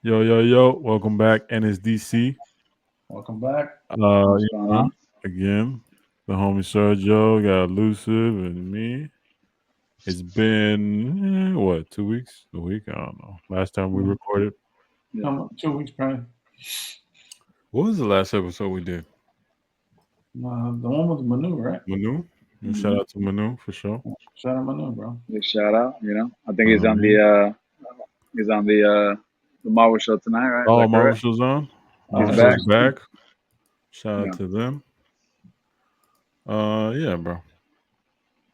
Yo. Welcome back, NSDC. Welcome back. Uh, What's you going know, on? again, the homie Sergio got elusive and me. It's been what 2 weeks? A week? I don't know. Last time we Mm, recorded. Yeah. 2 weeks, probably. What was the last episode we did? The one with Manu, right? Manu. And shout hmm out to Manu for sure. Shout out Manu, bro. Big shout out. I think he's on Yeah. the Marvel show tonight, right? Is Oh, that Marvel correct? show's on. He's Marvel Yeah, back. show's back. Shout out Yeah. to them. Yeah, bro.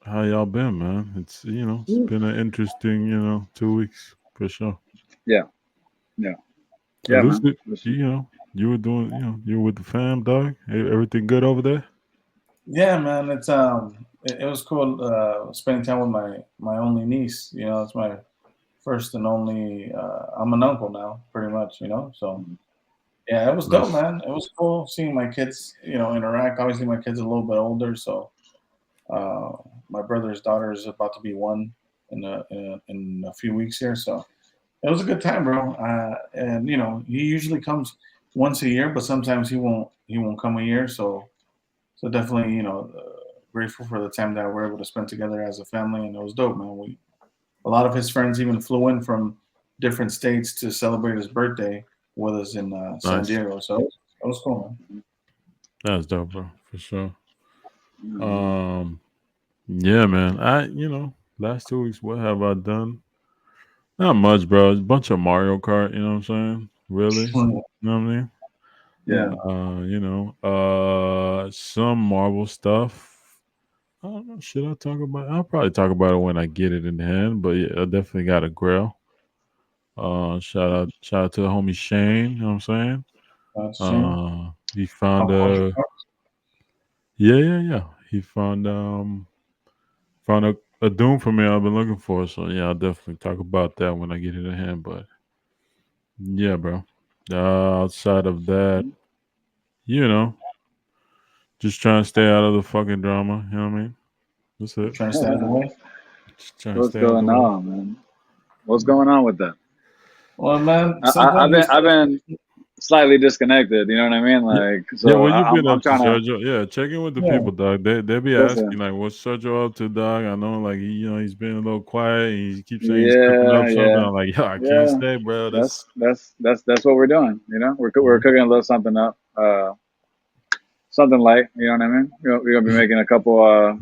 How y'all been, man? It's Woo. been an interesting, 2 weeks for sure. Yeah. Yeah. Yeah, man. Elusive, you were doing, you were with the fam, dog. Everything good over there? yeah, man. It was cool spending time with my only niece. It's my first and only. I'm an uncle now, pretty much. So yeah, it was dope, Nice. man. It was cool seeing my kids, interact. Obviously, my kids are a little bit older, so uh, my brother's daughter is about to be one in a few weeks here, so. It was a good time, bro. And he usually comes once a year, but sometimes he won't come a year. So definitely, grateful for the time that we're able to spend together as a family, and it was dope, man. A lot of his friends even flew in from different states to celebrate his birthday with us in San Nice. Diego. So it was cool, man. That's dope, bro, for sure. Yeah, man. Um, yeah, man. Last 2 weeks, what have I done? Not much, bro. It's a bunch of Mario Kart. You know what I'm saying? Really? You know what I mean? Yeah. Yeah, Some Marvel stuff. I don't know. Should I talk about? I'll probably talk about it when I get it in hand. But yeah, I definitely got a grill. Shout out to the homie Shane. You know what I'm saying? that's a shame. He found Pop culture. yeah. He found a Doom for me I've been looking for. So yeah, I'll definitely talk about that when I get it in hand. But yeah, bro. Outside of that, you know, just trying to stay out of the fucking drama. You know what I mean? That's it. Trying to stay out of the way. Just trying to What's stay out of the going way. on, man? What's going on with that? Well, man, I've sometimes been I've we been slightly disconnected. You know what I mean? Yeah, Like, yeah. so What you been I'm up to, trying to Sergio? Yeah, check in with the yeah, people, dog. They be asking listen. like, "What's Sergio up to, dog?" I know, like he's been a little quiet. He keeps saying he's cooking up Yeah, something. yeah, I'm like, yo, I can't yeah. stay, bro. That's That's what we're doing. We're Mhm. cooking a little something up. Something light. You know what I mean? We're gonna be making a couple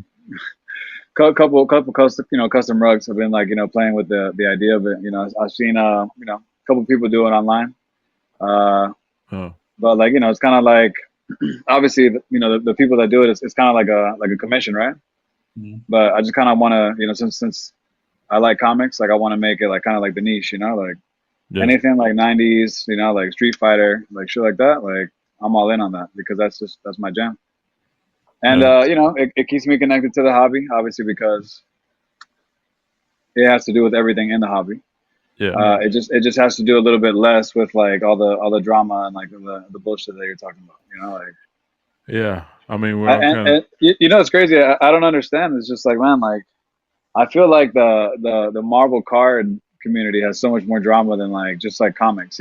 custom custom rugs. I've been like playing with the idea of it. I've seen a couple people do it online. Uh, oh, but like it's kind of like obviously the people that do it, it's kind of like a commission, right? Mhm. But I just kind of want to since I like comics, like I want to make it like kind of like the niche, like yeah, anything like 90s, like Street Fighter, like shit like that. Like I'm all in on that because that's my jam. And yeah, it keeps me connected to the hobby, obviously because it has to do with everything in the hobby. yeah, It just has to do a little bit less with like all the drama and like the bullshit that you're talking about. yeah. I mean, we're I, all and, kind of and it's crazy. I don't understand. It's just like, man, like I feel like the Marvel card community has so much more drama than like just like comics.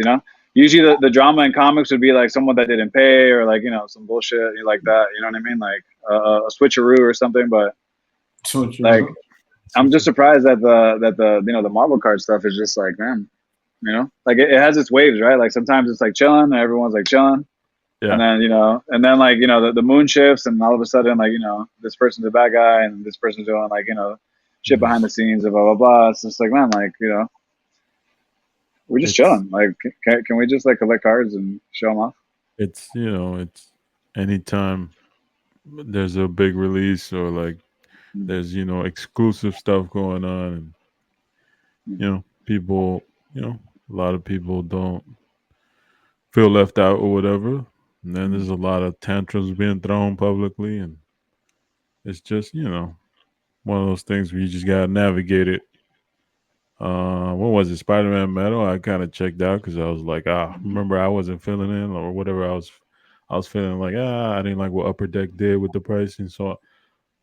Usually the drama in comics would be like someone that didn't pay or like some bullshit like that. You know what I mean? Like a switcheroo or something. But like Switcheroo. I'm switch just it. surprised that the Marvel card stuff is just like, man, like it has its waves, right? Like sometimes it's like chilling and everyone's like chilling. And Yeah, then like the moon shifts and all of a sudden like this person's a bad guy and this person's doing like shit behind it's the scenes and blah blah blah. It's just like, man, like we're just it's chilling. Like can we just like collect cards and show them off? it's anytime there's a big release or like there's exclusive stuff going on, and people, a lot of people don't feel left out or whatever. And then Mm-hmm. there's a lot of tantrums being thrown publicly, and it's just one of those things where you just gotta navigate it. What was it? Spider-Man Metal. I kind of checked out because I was like, remember I wasn't feeling it or whatever. I was feeling like I didn't like what Upper Deck did with the pricing, so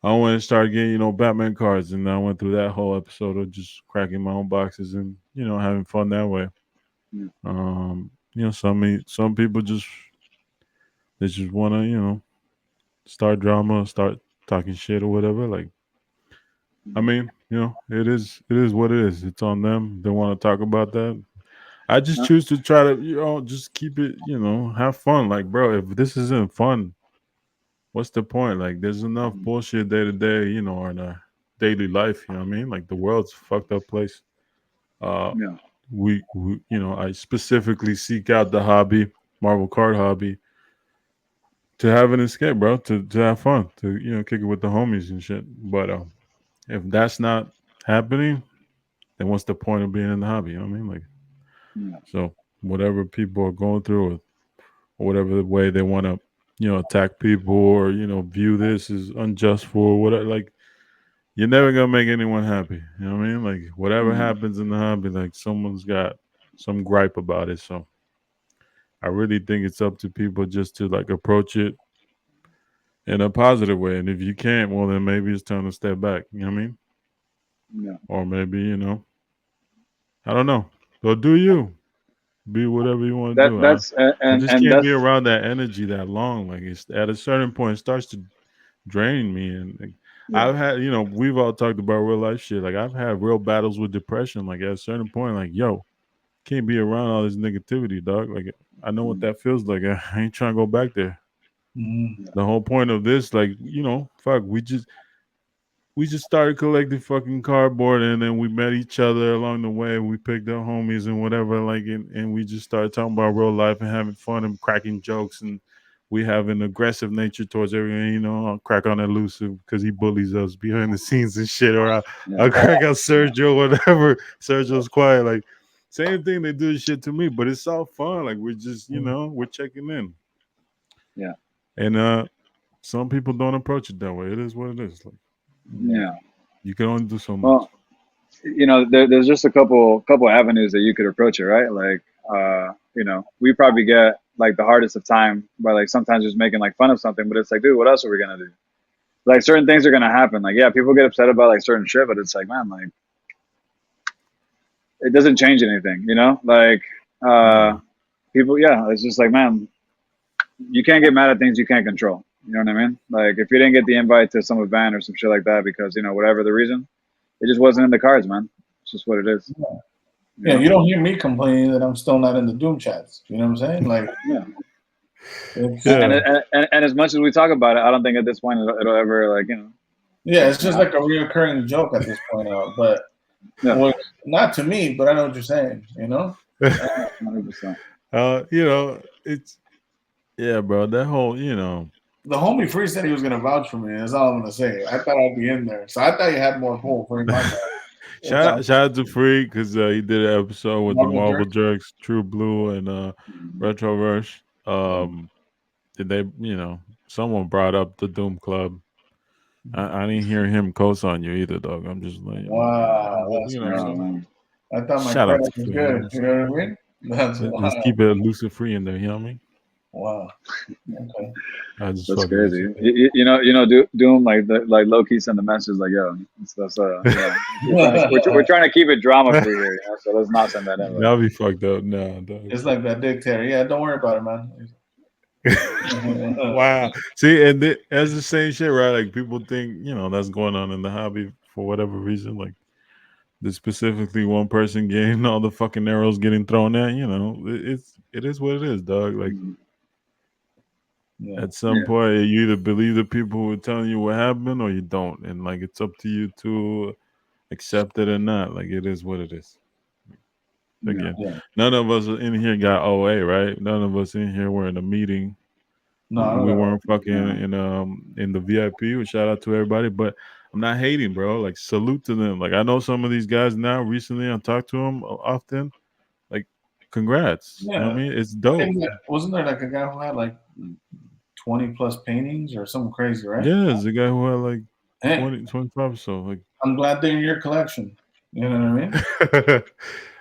I went and started getting Batman cards, and I went through that whole episode of just cracking my own boxes and having fun that way. Yeah. Some people just want to start drama, start talking shit or whatever. Like, I mean, it is what it is. It's on them. They want to talk about that. I just Huh? choose to try to just keep it, have fun. Like, bro, if this isn't fun, what's the point? Like, there's enough bullshit day to day, in our daily life. You know what I mean? Like, the world's a fucked up place. Uh, Yeah. I specifically seek out the hobby, Marvel card hobby, to have an escape, bro. To have fun, to kick it with the homies and shit. But if that's not happening, then what's the point of being in the hobby? You know what I mean? Like, Yeah. so whatever people are going through, or whatever the way they want to, attack people, or view this as unjust for whatever. Like, you're never gonna make anyone happy. You know what I mean? Like, whatever Mm. happens in the hobby, like, someone's got some gripe about it. So I really think it's up to people just to like approach it in a positive way. And if you can't, well, then maybe it's time to step back. You know what I mean? Yeah. Or maybe I don't know. So do you be whatever you want to That do. that's I and just and can't be that's around that energy that long. Like, it's at a certain point, it starts to drain me. And like, yeah. I've had, we've all talked about real life shit. Like, I've had real battles with depression. Like, at a certain point, like, yo, can't be around all this negativity, dog. Like, I know what Mm. that feels like. I ain't trying to go back there. Mhm. Yeah. The whole point of this, like, fuck, we just started collecting fucking cardboard, and then we met each other along the way. We picked up homies and whatever, like, and we just started talking about real life and having fun and cracking jokes. And we have an aggressive nature towards everything. I'll crack on elusive because he bullies us behind the scenes and shit, or I'll Yeah. crack out Sergio, whatever. Sergio's quiet, like, same thing. They do shit to me, but it's all fun. Like, we're just, we're checking in. Yeah. And some people don't approach it that way. It is what it is. Like, Yeah. Yeah. you can only do so much. Well, there's just a couple avenues that you could approach it, right? Like, we probably get like the hardest of time by like sometimes just making like fun of something, but it's like, dude, what else are we gonna do? Like, certain things are gonna happen. Like, yeah, people get upset about like certain shit, but it's like, man, like, it doesn't change anything, Like, No. people, yeah, it's just like, man, you can't get mad at things you can't control. You know what I mean? Like, if you didn't get the invite to some event or some shit like that because whatever the reason, it just wasn't in the cards, man. It's just what it is. You Yeah, know? you don't hear me complaining that I'm still not in the Doom chats. You know what I'm saying? Like, Yeah. it's And, Yeah. and as much as we talk about it, I don't think at this point it'll ever like yeah, it's just like a reoccurring joke at this point. But yeah, well, not to me, but I know what you're saying. 100%. It's yeah, bro. That whole, The homie Free said he was gonna vouch for me. That's all I'm gonna say. I thought I'd be in there, so I thought you had more pull. Free, my bad. What's up, shout out to Freak because he did an episode with the Marvel Marvel Jerk? Jerks, True Blue, and Mhm. Retroverse. Did they, someone brought up the Doom Club. I didn't hear him coast on you either, dog. I'm just like, Wow, that's Oh crazy. man, I thought my shout out credit to was Freak. You know what good. I'm You know saying? what I mean? That's Let's wow. keep it elusive free in there. You know what I mean? Wow. Okay. I just that's fucking with you. crazy. Doom like low key send the message like, yo, that's we're trying to keep it drama free here, so let's not send that invite. That'll be fucked up. Nah, dog. It's like that dictator. Yeah, don't worry about it, man. Wow. See, and that's the same shit, right? Like, people think, that's going on in the hobby for whatever reason. Like, there's specifically one person getting all the fucking arrows getting thrown at. It is what it is, dog. Like, Mhm. Yeah. at some Yeah, point, you either believe the people who are telling you what happened, or you don't, and like, it's up to you to accept it or not. Like, it is what it is. yeah, Again, Yeah. none of us in here got OA, right? None of us in here were in a meeting. No, I don't We know. weren't fucking yeah, in the VIP. Well, shout out to everybody, but I'm not hating, bro. Like, salute to them. Like, I know some of these guys now. Recently, I talk to them often. Like, congrats. You know what I Yeah. mean? It's dope. Wasn't there like a guy who had like 20 plus paintings or something crazy, right? Yeah, it's the guy who had like Hey, 20, 25 or so. Like, I'm glad they're in your collection. You know what I mean?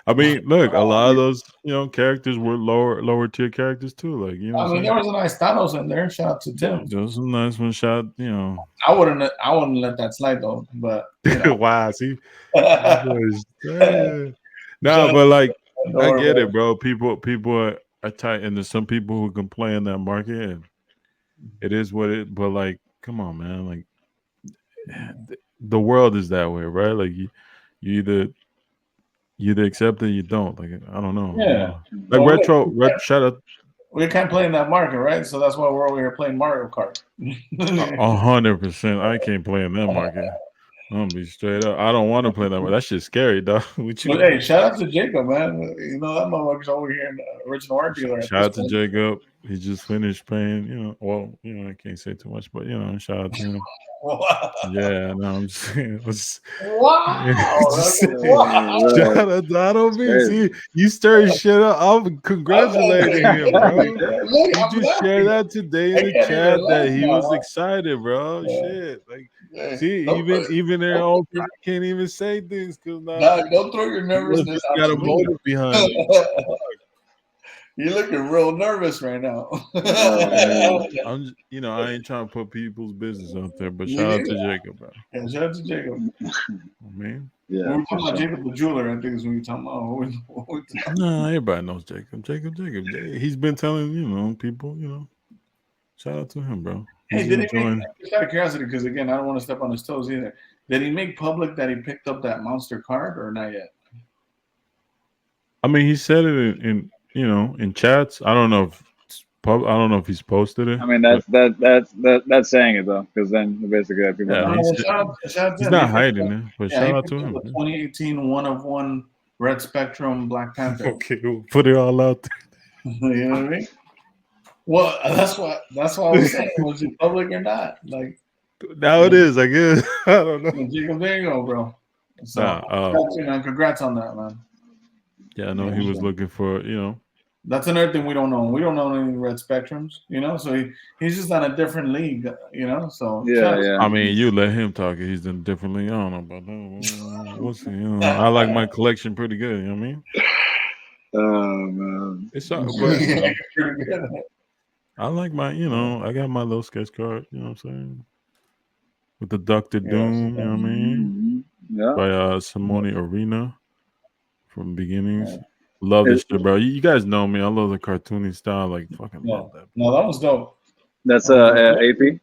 I mean, look, a lot of those characters were lower tier characters too. Like, you know I what I'm mean, there saying? was a nice Thanos in there. Shout out to Tim. There was some nice one shot. I wouldn't let that slide though. But Wow, see, this shout boy is no, but like, out. Don't I worry get about it, bro. People are tight, and there's some people who can play in that market, and it is what it. But like, come on, man. Like, the world is that way, right? Like, you either accept it, or you don't. Like, I don't know. Yeah. Like Well, shout out we can't play in that market, right? So that's why we're over here playing Mario Kart. 100%. I can't play in that market. I'm gonna be straight up. I don't want to play that market. That shit's scary, dog. What you But got? hey, shout out to Jacob, man. You know that motherfucker's over here in the original art dealer at Shout this out to point. Jacob. He just finished paying. Well, I can't say too much, but shout out to him. Wow. Yeah, no, I'm just saying. Wow. Just That's saying. wow. Shout out to I don't mean. Crazy. See, you stirring shit up. I'm congratulating him, bro. Look, He I'm just shared laughing. that today I in the can't even chat laugh that he was now. excited, bro. Yeah. Shit, like, Hey, see, even their own people can't even say things because now don't throw your nervousness he got a onto me. motive behind it. You're looking real nervous right now. I'm, I ain't trying to put people's business out there, but Me shout out neither. to Jacob, bro. Yeah, shout out to Jacob. I mean, We Yeah, were for talking about sure. Jacob the jeweler, I think is what you're talking about. What we talking about. nah, everybody knows Jacob. He's been telling people. Shout out to him, bro. Hey, He's did he make, enjoying. just out of curiosity, because again, I don't want to step on his toes either. Did he make public that he picked up that monster card or not yet? I mean, he said it in chats. I don't know if I don't know if he's posted it, I mean, but that's saying it though, because then basically people yeah, I No, mean, know. well, shout out to he's him. He not picked hiding up, it. But yeah, he shout out picked to up him. the 2018 one of one Red Spectrum Black Panther. Okay, we'll put it all out You know what I mean? Well, that's what I was saying. Was it public or not? Like, there. Now it is, I guess. I don't know. Jacob, there you go, bro. So, Nah, congrats on that, man. yeah, I know he was looking for. That's another thing we don't know. We don't know any red spectrums, so he's just on a different league, So Yeah. I mean, you let him talk. He's done differently. I don't know about that. We'll see. I like my collection pretty good. You know what I mean? Oh man. It's but pretty good. I like my. I got my little sketch card. You know what I'm saying? With the Doctor Doom. You know what I mean? Yeah. By Simone Arena from Beginnings. Yeah. Love this shit, bro. You guys know me. I love the cartoony style. Like, fucking Yeah. love that. No, that was dope. That's AP.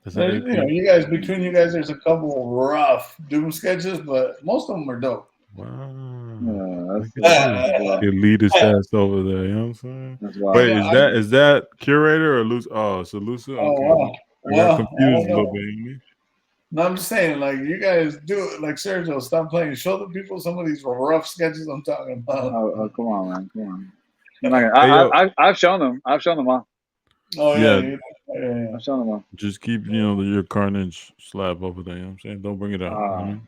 That's an AP. You guys, between you guys, there's a couple rough Doom sketches, but most of them are dope. Wow. That's Look at you. wow. Elitist ass over there. You know what I'm saying? That's wild. Wait, is that curator or Lucy? Oh, it's a Lucy? Okay. Wow. I got Well, confused I a don't little know. bit. No, I'm just saying, like, you guys do it. Like, Sergio, stop playing. Show the people some of these rough sketches I'm talking about. Oh, come on, man. Come on. I'm not Hey, yo. I've shown them. I've shown them all. Oh, Yeah. yeah. I've shown them all. Just keep, your Carnage slab over there. You know what I'm saying? Don't bring it out. You know what I mean?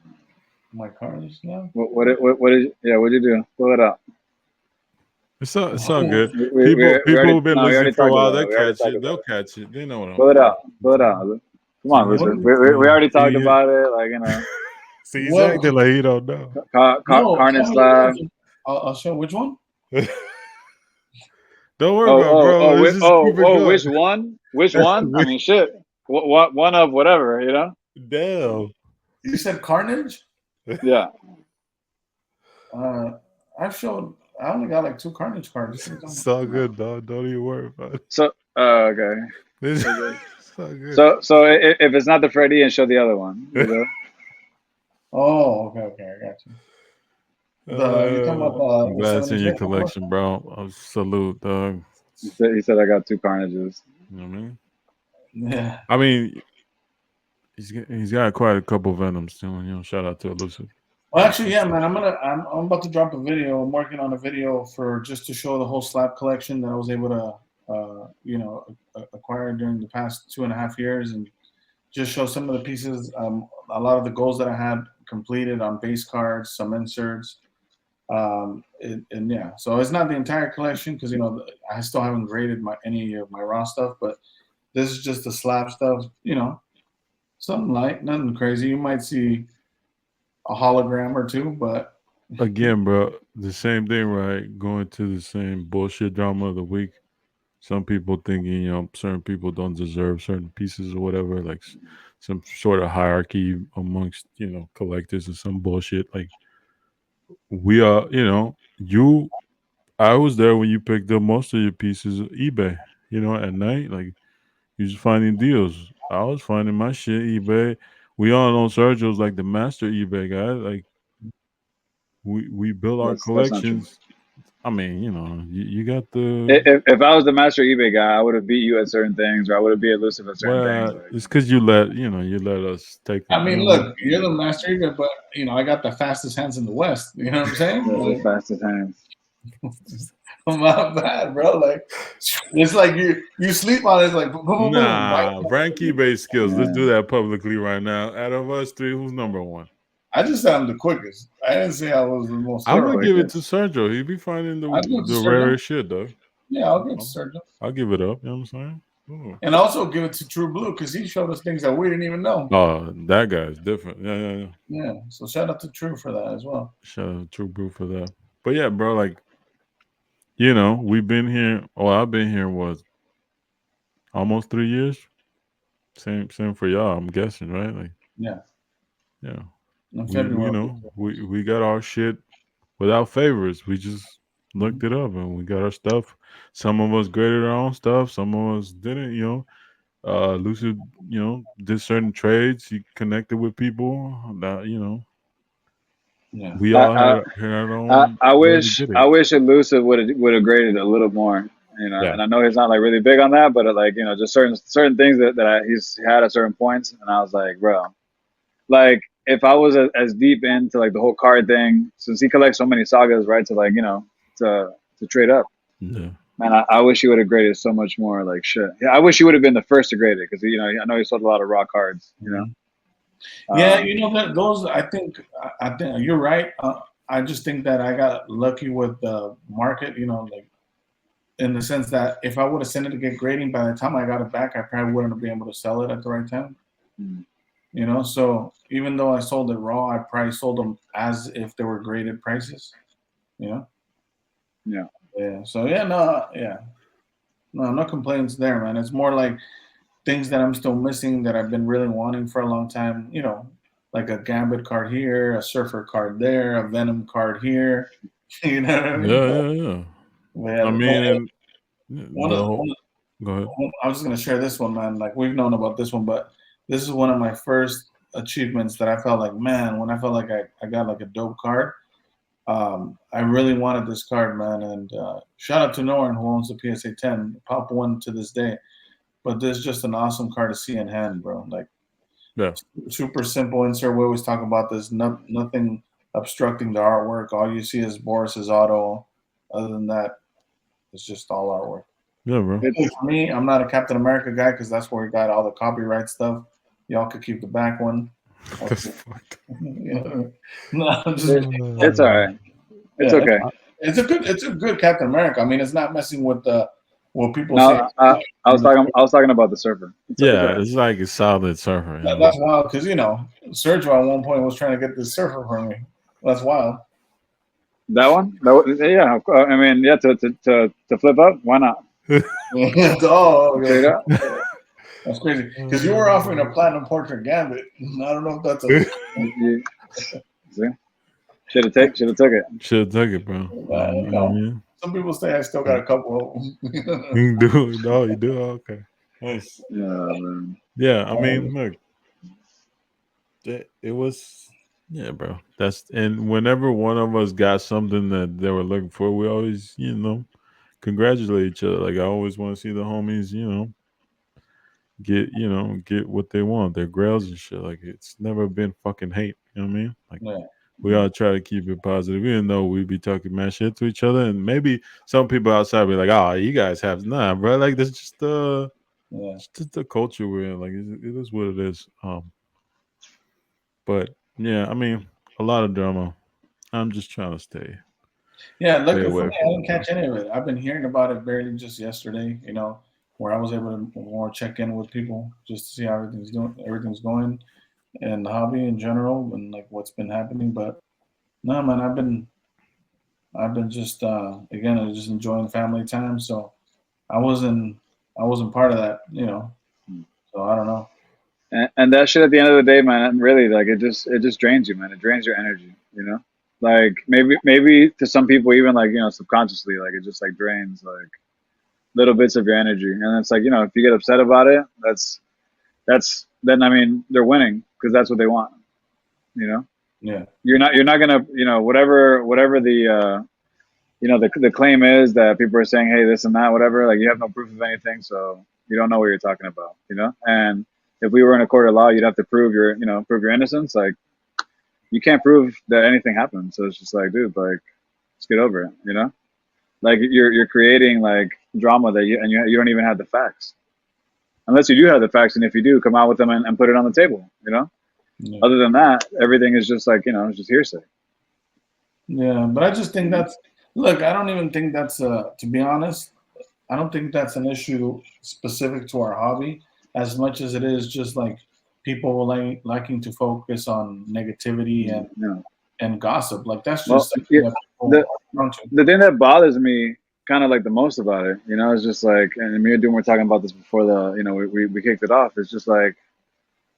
My cards now? What is? Yeah, what'd you do? Pull it up. It's all good. We People already, who've been no, we already listening for a talked while, about it. they'll We already catch talked it. about They'll it. catch it. They know what I'm Pull it talking out. Pull it out. Come on, listen. We already talked about it. Like, See, he's acting like he don't know. Carnage slab. I'll show which one? Don't worry about it, bro. Let's just keep it going. Which one? Which one? I mean, shit. What one of whatever, Damn. You said Carnage? Yeah. I only got like 2 Carnage cards. It's all good, dog. Don't even worry about it. So, okay. It's all good. So if it's not the Freddy, and show the other one. Oh, okay, I got you. You're talking about I'm glad it's in your collection, bro. Salute, dog. He said I got 2 Carnages. You know what I mean? Yeah. I mean, he's got quite a couple Venoms too. Shout out to Elusive. Well, actually, yeah, man. I'm about to drop a video. I'm working on a video for just to show the whole slab collection that I was able to, acquire during the past 2.5 years, and just show some of the pieces. A lot of the goals that I had completed on base cards, some inserts, so it's not the entire collection because I still haven't graded any of my raw stuff, but this is just the slab stuff. Something light, nothing crazy. You might see a hologram or 2, but again, bro, the same thing, right? Going to the same bullshit drama of the week. Some people thinking, certain people don't deserve certain pieces or whatever, like some sort of hierarchy amongst, collectors or some bullshit. Like we are, you I was there when you picked up most of your pieces of eBay. You know, at night, like you just finding deals. I was finding my shit eBay. We all know Sergio's like the master eBay guy. Like we build our That's not true. collections. I mean, you know, you got the If I was the master eBay guy, I would have beat you at certain things, or I would have been elusive at certain things. well, Like, it's because you let us take I them. You mean, know what I look, you're the master eater, but I got the fastest hands in the West. You know what I'm saying? the fastest hands. I'm not bad, bro. Like it's like you sleep on it, it's like boom, boom, boom. Nah, rank eBay skills. Let's Yeah. do that publicly right now. Out of us three, who's number one? I just said I'm the quickest. I didn't say I was the most I'm gonna thorough. give it to Quickest. Sergio. He be finding I'll give it to the Sergio. rarest shit though. Yeah, I'll give it to I'll, Sergio. I'll give it up. You know what I'm saying? Ooh. And also give it to True Blue because he showed us things that we didn't even know. Oh, that guy's different. Yeah. Yeah. So shout out to True for that as well. Shout out to True Brew for that. But yeah, bro, like we've been here. Oh, I've been here what almost 3 years. Same for y'all. I'm guessing, right? Like, Yeah. yeah, In we February. we got our shit without favors. We just Mhm. looked it up and we got our stuff. Some of us graded our own stuff. Some of us didn't. Lucid, did certain trades. He connected with people that Yeah. we I, all I had our own I way we wish did I it. wish elusive would have graded a little more. Yeah. And I know he's not like really big on that, but like just certain things that he's had at certain points, and I was like, bro, like if I was as deep into like the whole card thing, since he collects so many sagas, right? To like to trade up, Yeah. man, I wish he would have graded so much more. Like shit, yeah, I wish he would have been the first to grade it because I know he sold a lot of raw cards. Mhm. Yeah, that those I think you're right. I just think that I got lucky with the market. Like in the sense that if I would have sent it to get grading, by the time I got it back, I probably wouldn't have been able to sell it at the right time. Mm. So even though I sold it raw, I probably sold them as if they were graded prices. You know. Yeah. Yeah. So no complaints there, man. It's more like things that I'm still missing that I've been really wanting for a long time. Like a Gambit card here, a Surfer card there, a Venom card here. You know what I mean? Yeah. I Yeah, but mean, and one the of, whole. one of Go ahead. I was just gonna share this one, man. Like we've known about this one, but this is one of my first achievements that I felt like, man, when I felt like I got like a dope card. I really wanted this card, man, and shout out to Noran who owns the PSA 10, Pop One to this day. But this is just an awesome card to see in hand, bro. Like Yeah. super simple insert. We always talk about this. Nothing obstructing the artwork. All you see is Boris's auto. Other than that, it's just all artwork. Yeah, bro. For me, I'm not a Captain America guy because that's where we got all the copyright stuff. Y'all could keep the back one. That's fucked. No, I'm just It's all right. It's yeah. okay. It's a good Captain America. I mean, it's not messing with what people say. No, I was talking about the Surfer. It's all Yeah, right. it's like a solid surfer. That's wild because Sergio at one point was trying to get this Surfer from me. That's wild. That one? Yeah. I mean, yeah. To flip up, why not? Oh, Straight okay. up. That's crazy because you were offering a platinum portrait Gambit. I don't know if that's a. See? Should have took it. Should have took it, bro. Yeah. Some people say I still got a couple of them. You do. No, you do. Okay. Nice. Yeah, man. Yeah, I mean, look, it was, yeah, bro. And whenever one of us got something that they were looking for, we always, congratulate each other. Like I always want to see the homies, get what they want, their grails and shit. Like it's never been fucking hate. You know what I mean? Like Yeah. we all try to keep it positive, even though we be talking mad shit to each other, and maybe some people outside be like, "Oh, you guys have nah, bro." Like that's just it's just the culture we're in. Like it is what it is. But yeah, I mean, a lot of drama. I'm just trying to stay Luckily for away me, I from didn't it, bro. catch any of it. I've been hearing about it barely just yesterday. Where I was able to more check in with people just to see how everything's going, and the hobby in general, and like what's been happening. But no, man, I've been just again, I was just enjoying family time. So I wasn't I wasn't part of that. So I don't know. And that shit at the end of the day, man, really, like it just drains you, man. It drains your energy. Like maybe to some people even like subconsciously like it just like drains like little bits of your energy, and it's like if you get upset about it, that's then I mean they're winning because that's what they want. Yeah. You're not gonna whatever the the claim is that people are saying, hey, this and that, whatever, like you have no proof of anything, so you don't know what you're talking about, and if we were in a court of law, you'd have to prove your innocence. Like you can't prove that anything happened, so it's just like, dude, like let's get over it. Like you're creating like drama that you don't even have the facts, unless you do have the facts, and if you do, come out with them and put it on the table. Yeah. Other than that, everything is just like it's just hearsay. Yeah, but I just think that's look. I don't even think that's to be honest. I don't think that's an issue specific to our hobby as much as it is just like people liking to focus on negativity and gossip. Like that's Well, just something that people want to. the thing that bothers me kind of like the most about it, is just like, and me and Doom were talking about this before we kicked it off. It's just like,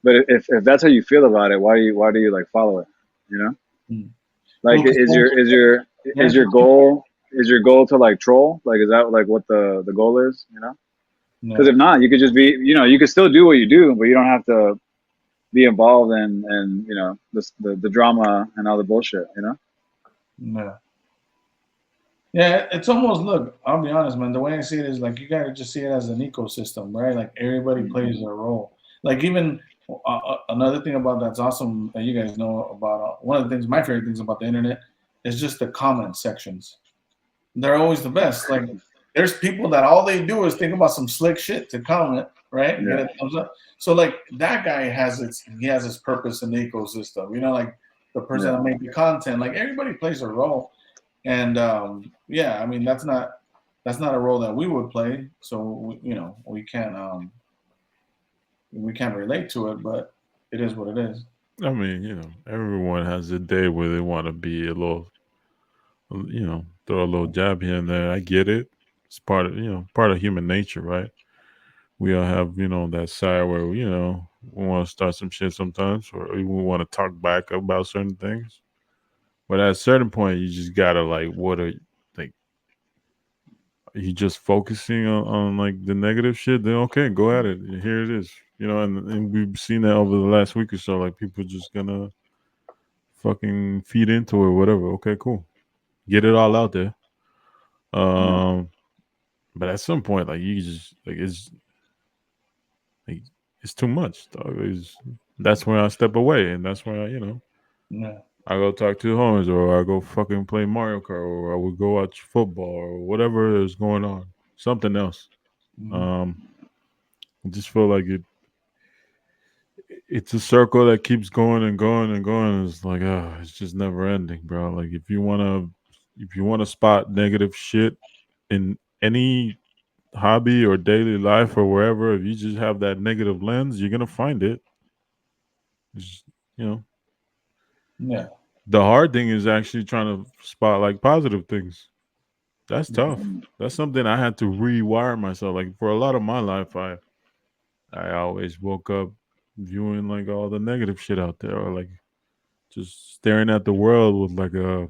but if that's how you feel about it, why do you like follow it? Like Well, is your goal to like troll? Like is that like what the goal is? Because if not, you could just be you could still do what you do, but you don't have to be involved in the drama and all the bullshit. Yeah. Yeah, it's almost look. I'll be honest, man. The way I see it is like you gotta just see it as an ecosystem, right? Like everybody plays their role. Like even another thing about that's awesome that you guys know about. One of the things, my favorite things about the internet is just the comment sections. They're always the best. Like there's people that all they do is think about some slick shit to comment, right? And Yeah. get a thumbs up. So like that guy has his purpose in the ecosystem. Like the person that made the content. Like everybody plays a role. And yeah, I mean that's not a role that we would play, so we can't relate to it, but it is what it is. I mean, everyone has a day where they want to be a little, throw a little jab here and there. I get it. It's part of human nature, right? We all have, that side where we want to start some shit sometimes, or we want to talk back about certain things. But at a certain point, you just gotta like, like? Are you just focusing on like the negative shit? Then okay, go at it. Here it is. And we've seen that over the last week or so. Like people just gonna fucking feed into it, whatever. Okay, cool. Get it all out there. But at some point, like you just like it's too much, dog. That's when I step away, and that's when Yeah. I go talk to the homies, or I go fucking play Mario Kart, or I would go watch football, or whatever is going on, something else. I just feel like it's a circle that keeps going and going and going. It's like, it's just never ending, bro. Like if you wanna spot negative shit in any hobby or daily life or wherever, if you just have that negative lens, you're gonna find it. It's, you know, Yeah. the hard thing is actually trying to spot like positive things. That's tough. That's something I had to rewire myself. Like for a lot of my life, I always woke up viewing like all the negative shit out there, or like just staring at the world with like a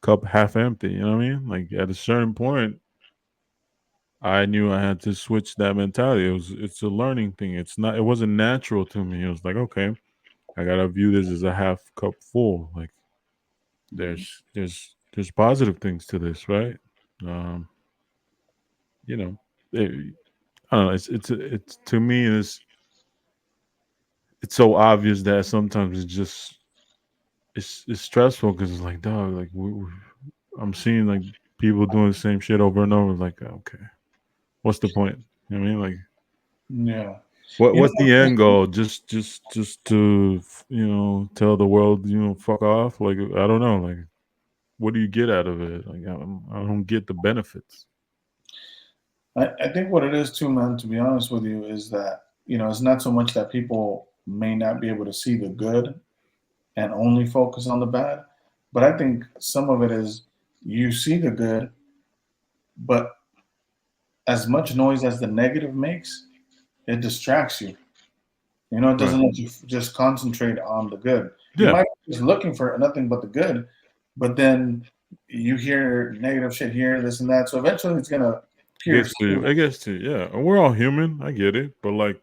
cup half empty. You know what I mean? Like at a certain point, I knew I had to switch that mentality. It's a learning thing. It wasn't natural to me. It was like, okay, I gotta view this as a half cup full. Like there's positive things to this, right? Um, you know, I don't know. It's to me it's so obvious that sometimes it's stressful because it's like, dog, like I'm seeing like people doing the same shit over and over. Like, okay, what's the point? You know what I mean? Like, Yeah. what's the end goal? Just to tell the world fuck off. Like, I don't know. Like, what do you get out of it? Like, I don't get the benefits. I think what it is too, man, to be honest with you, is that, it's not so much that people may not be able to see the good and only focus on the bad, but I think some of it is you see the good, but as much noise as the negative makes, it distracts you. It doesn't Right. let you just concentrate on the good. You Yeah. might be just looking for nothing but the good, but then you hear negative shit here, this and that. So eventually it's gonna pierce. It gets to you, yeah. And we're all human. I get it, but like,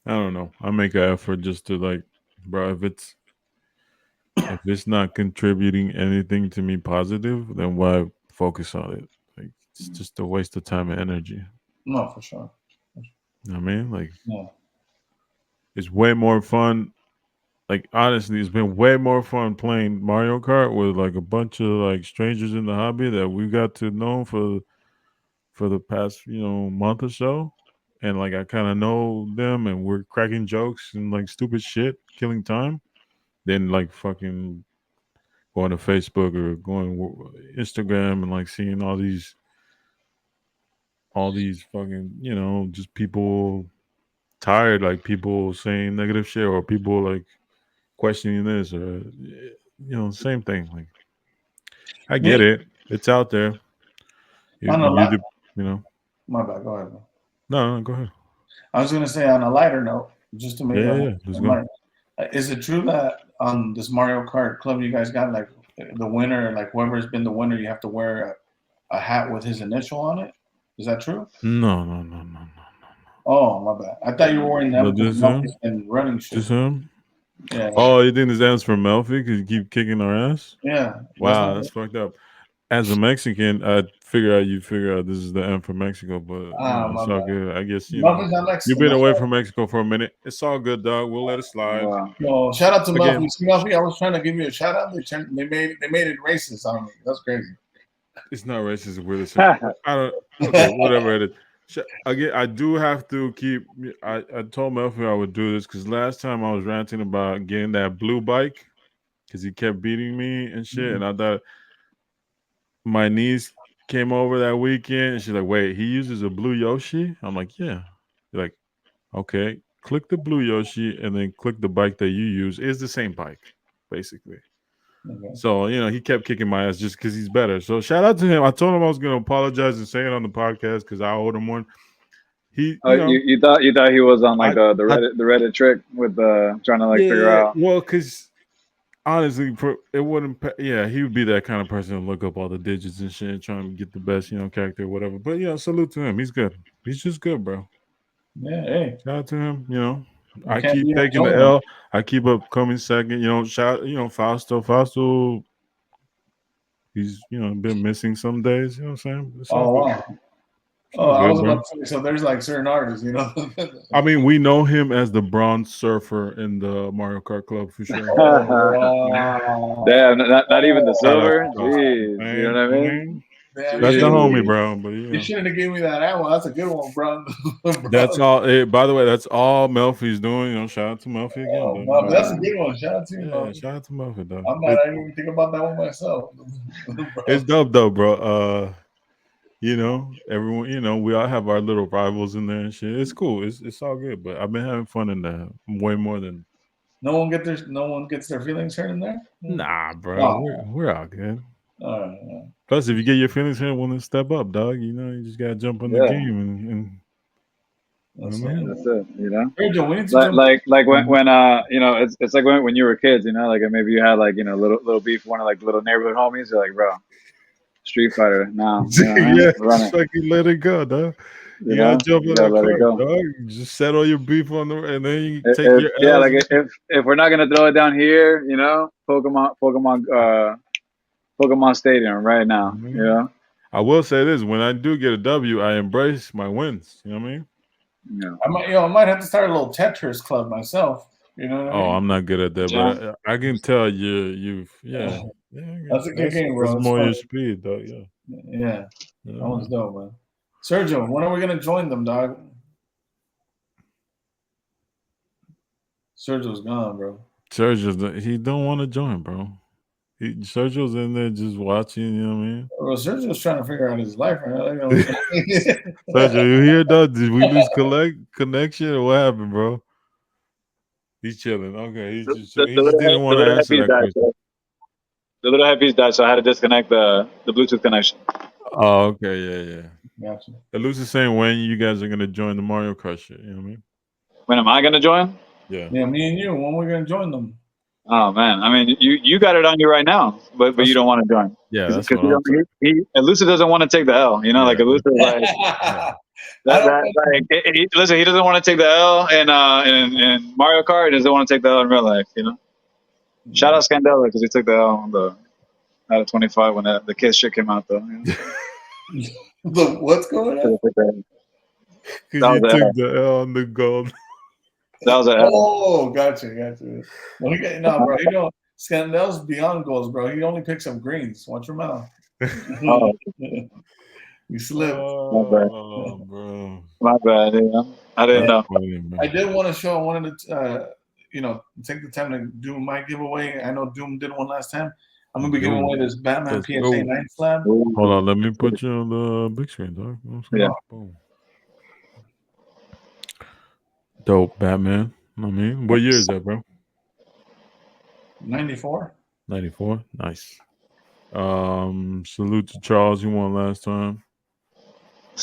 I don't know. I make an effort just to like, bro. If it's not contributing anything to me positive, then why focus on it? Like, it's just a waste of time and energy. No, for sure. You know what I mean, like, Yeah. it's way more fun. Like, honestly, it's been way more fun playing Mario Kart with like a bunch of like strangers in the hobby that we got to know for the past month or so, and like I kind of know them, and we're cracking jokes and like stupid shit, killing time. Then like fucking going to Facebook or going Instagram and like seeing all these fucking just people tired, like people saying negative shit or people like questioning this or same thing. Like I get Me it, it's out there. on a You light. do, you know. My bad. Go ahead. No, go ahead. I was gonna say on a lighter note, just to make Yeah. Let's go. is it true that on this Mario Kart club you guys got like the winner, like whoever's been the winner, you have to wear a hat with his initial on it? Is that true? No. Oh, my bad. I thought you were wearing them But because this him, Melky's been running shit. just him. Yeah, Oh, you think this ends for Melfi because you keep kicking our ass? yeah. Wow, that's fucked up. As a Mexican, I figure out this is the end for Mexico, but My it's all bad. good. I guess Melky's not you've Mexican. been That's away why. from Mexico for a minute. It's all good, dog. We'll let it slide. Wow. Yo, shout out to Again, Melfi. See, Melfi, I was trying to give you a shout out. They made it racist on me. That's crazy. it's not racist. We're the same. I don't. Okay, whatever it is. Again, I do have to keep. I told Melfi I would do this because last time I was ranting about getting that blue bike because he kept beating me and shit, and I thought my niece came over that weekend and she's like, "Wait, he uses a blue Yoshi?" I'm like, "Yeah." You're like, okay, click the blue Yoshi and then click the bike that you use. It's the same bike, basically. Okay. So he kept kicking my ass just because he's better. So shout out to him. I told him I was going to apologize and say it on the podcast because I owed him one. He, Oh, you thought he was on like I, the I Reddit trick with trying to like figure yeah, out. well, because honestly, it wouldn't. Yeah, he would be that kind of person to look up all the digits and shit, and trying to get the best, character or whatever. But salute to him. He's good. He's just good, bro. Yeah, hey. Shout out to him. You I can't keep be taking the enjoying L. I keep up coming second. Fausto. Fausto. He's been missing some days. You know what I'm saying? It's all Oh, good. wow. It's Oh, all I was good, about bro. to say, so there's like certain artists, I mean, we know him as the bronze surfer in the Mario Kart Club for sure. Oh, wow. Damn, not even the Shout out silver. to Fausto. Jeez, you know what I mean? Damn, That's the homie, Jeez. bro. But you shouldn't have given me that ammo. That's a good one, bro. that's all. By the way, that's all Melfi's doing. Shout out to Melfi again, Oh, dog. Mom, that's a good one. Shout out to you, Yeah, Mom. shout out to Melfi, dog. I'm not even think about that one myself. It's dope though, bro. Everyone, we all have our little rivals in there and shit. It's cool. It's all good. But I've been having fun in there way more than. No one gets their feelings hurt in there. Nah, bro. Oh, We're all good. all right. Plus, if you get your feelings hurt, want to step up, dog. You just gotta jump in the Yeah, game and you know That's what I mean. that's it. You know. Virgil, we need to jump. Like when it's like when you were kids, like maybe you had like little beef with one of like the little neighborhood homies. You're like, bro, Street Fighter now, man, Yeah, run just it. fucking let it go, dog. You gotta jump You on gotta that let it cart, go. dog. You just settle your beef on the, and then you take If your yeah, L's. like if we're not gonna throw it down here, Pokemon Stadium right now, I will say this: when I do get a W, I embrace my wins. You know what I mean? yeah. I might have to start a little Tetris club myself. You know what I Oh, mean? I'm not good at that, Yeah. but I can tell yeah. That's a good game, bro. That's It's more fun. your speed, though. Yeah. Yeah, You that know? one's dope, man. Sergio, when are we gonna join them, dog? Sergio's gone, bro. Sergio's he don't want to join, bro. Sergio's in there just watching. You know what I mean? Bro, Sergio's trying to figure out his life right now. Sergio, you here, though? Did we lose connection or what happened, bro? He's chilling. Okay, he's just chilling. He just didn't The want to little answer headpiece that died. question. So the little headpiece died, so I had to disconnect the Bluetooth connection. Oh, okay, yeah. Gotcha. Lucy's saying when you guys are gonna join the Mario Kart shit. You know what I mean? When am I gonna join? Yeah. Yeah, me and you. When we gonna join them? Oh man, I mean, you got it on you right now, but you don't want to join. Yeah, that's Because what I'm saying. Elusive doesn't want to take the L. You know, like Yeah. Elusive, like Yeah. I don't listen, he doesn't want to take the L in Mario Kart. He doesn't want to take the L in real life. You know, shout out Scandella because he took the L on the out of 25 when the kids shit came out though. You know? What's going on? That Because you was an took L. the L on the gold. That was an L. Oh, gotcha. No, bro. You know, Scandell's beyond goals, bro. He only picks up greens. Watch your mouth. Oh, You slipped. my bad. Oh, bro. My bad. Yeah. I didn't That's know. funny, man. I did want to show. I wanted to, take the time to do my giveaway. I know Doom did one last time. I'm gonna be giving away this Batman Let's PSA go. 9 slab. Hold on, let me put you on the big screen, dog. Yeah. Boom. Dope, Batman. I mean, what year is that, bro? 94. 94. Nice. Salute to Charles. You won last time.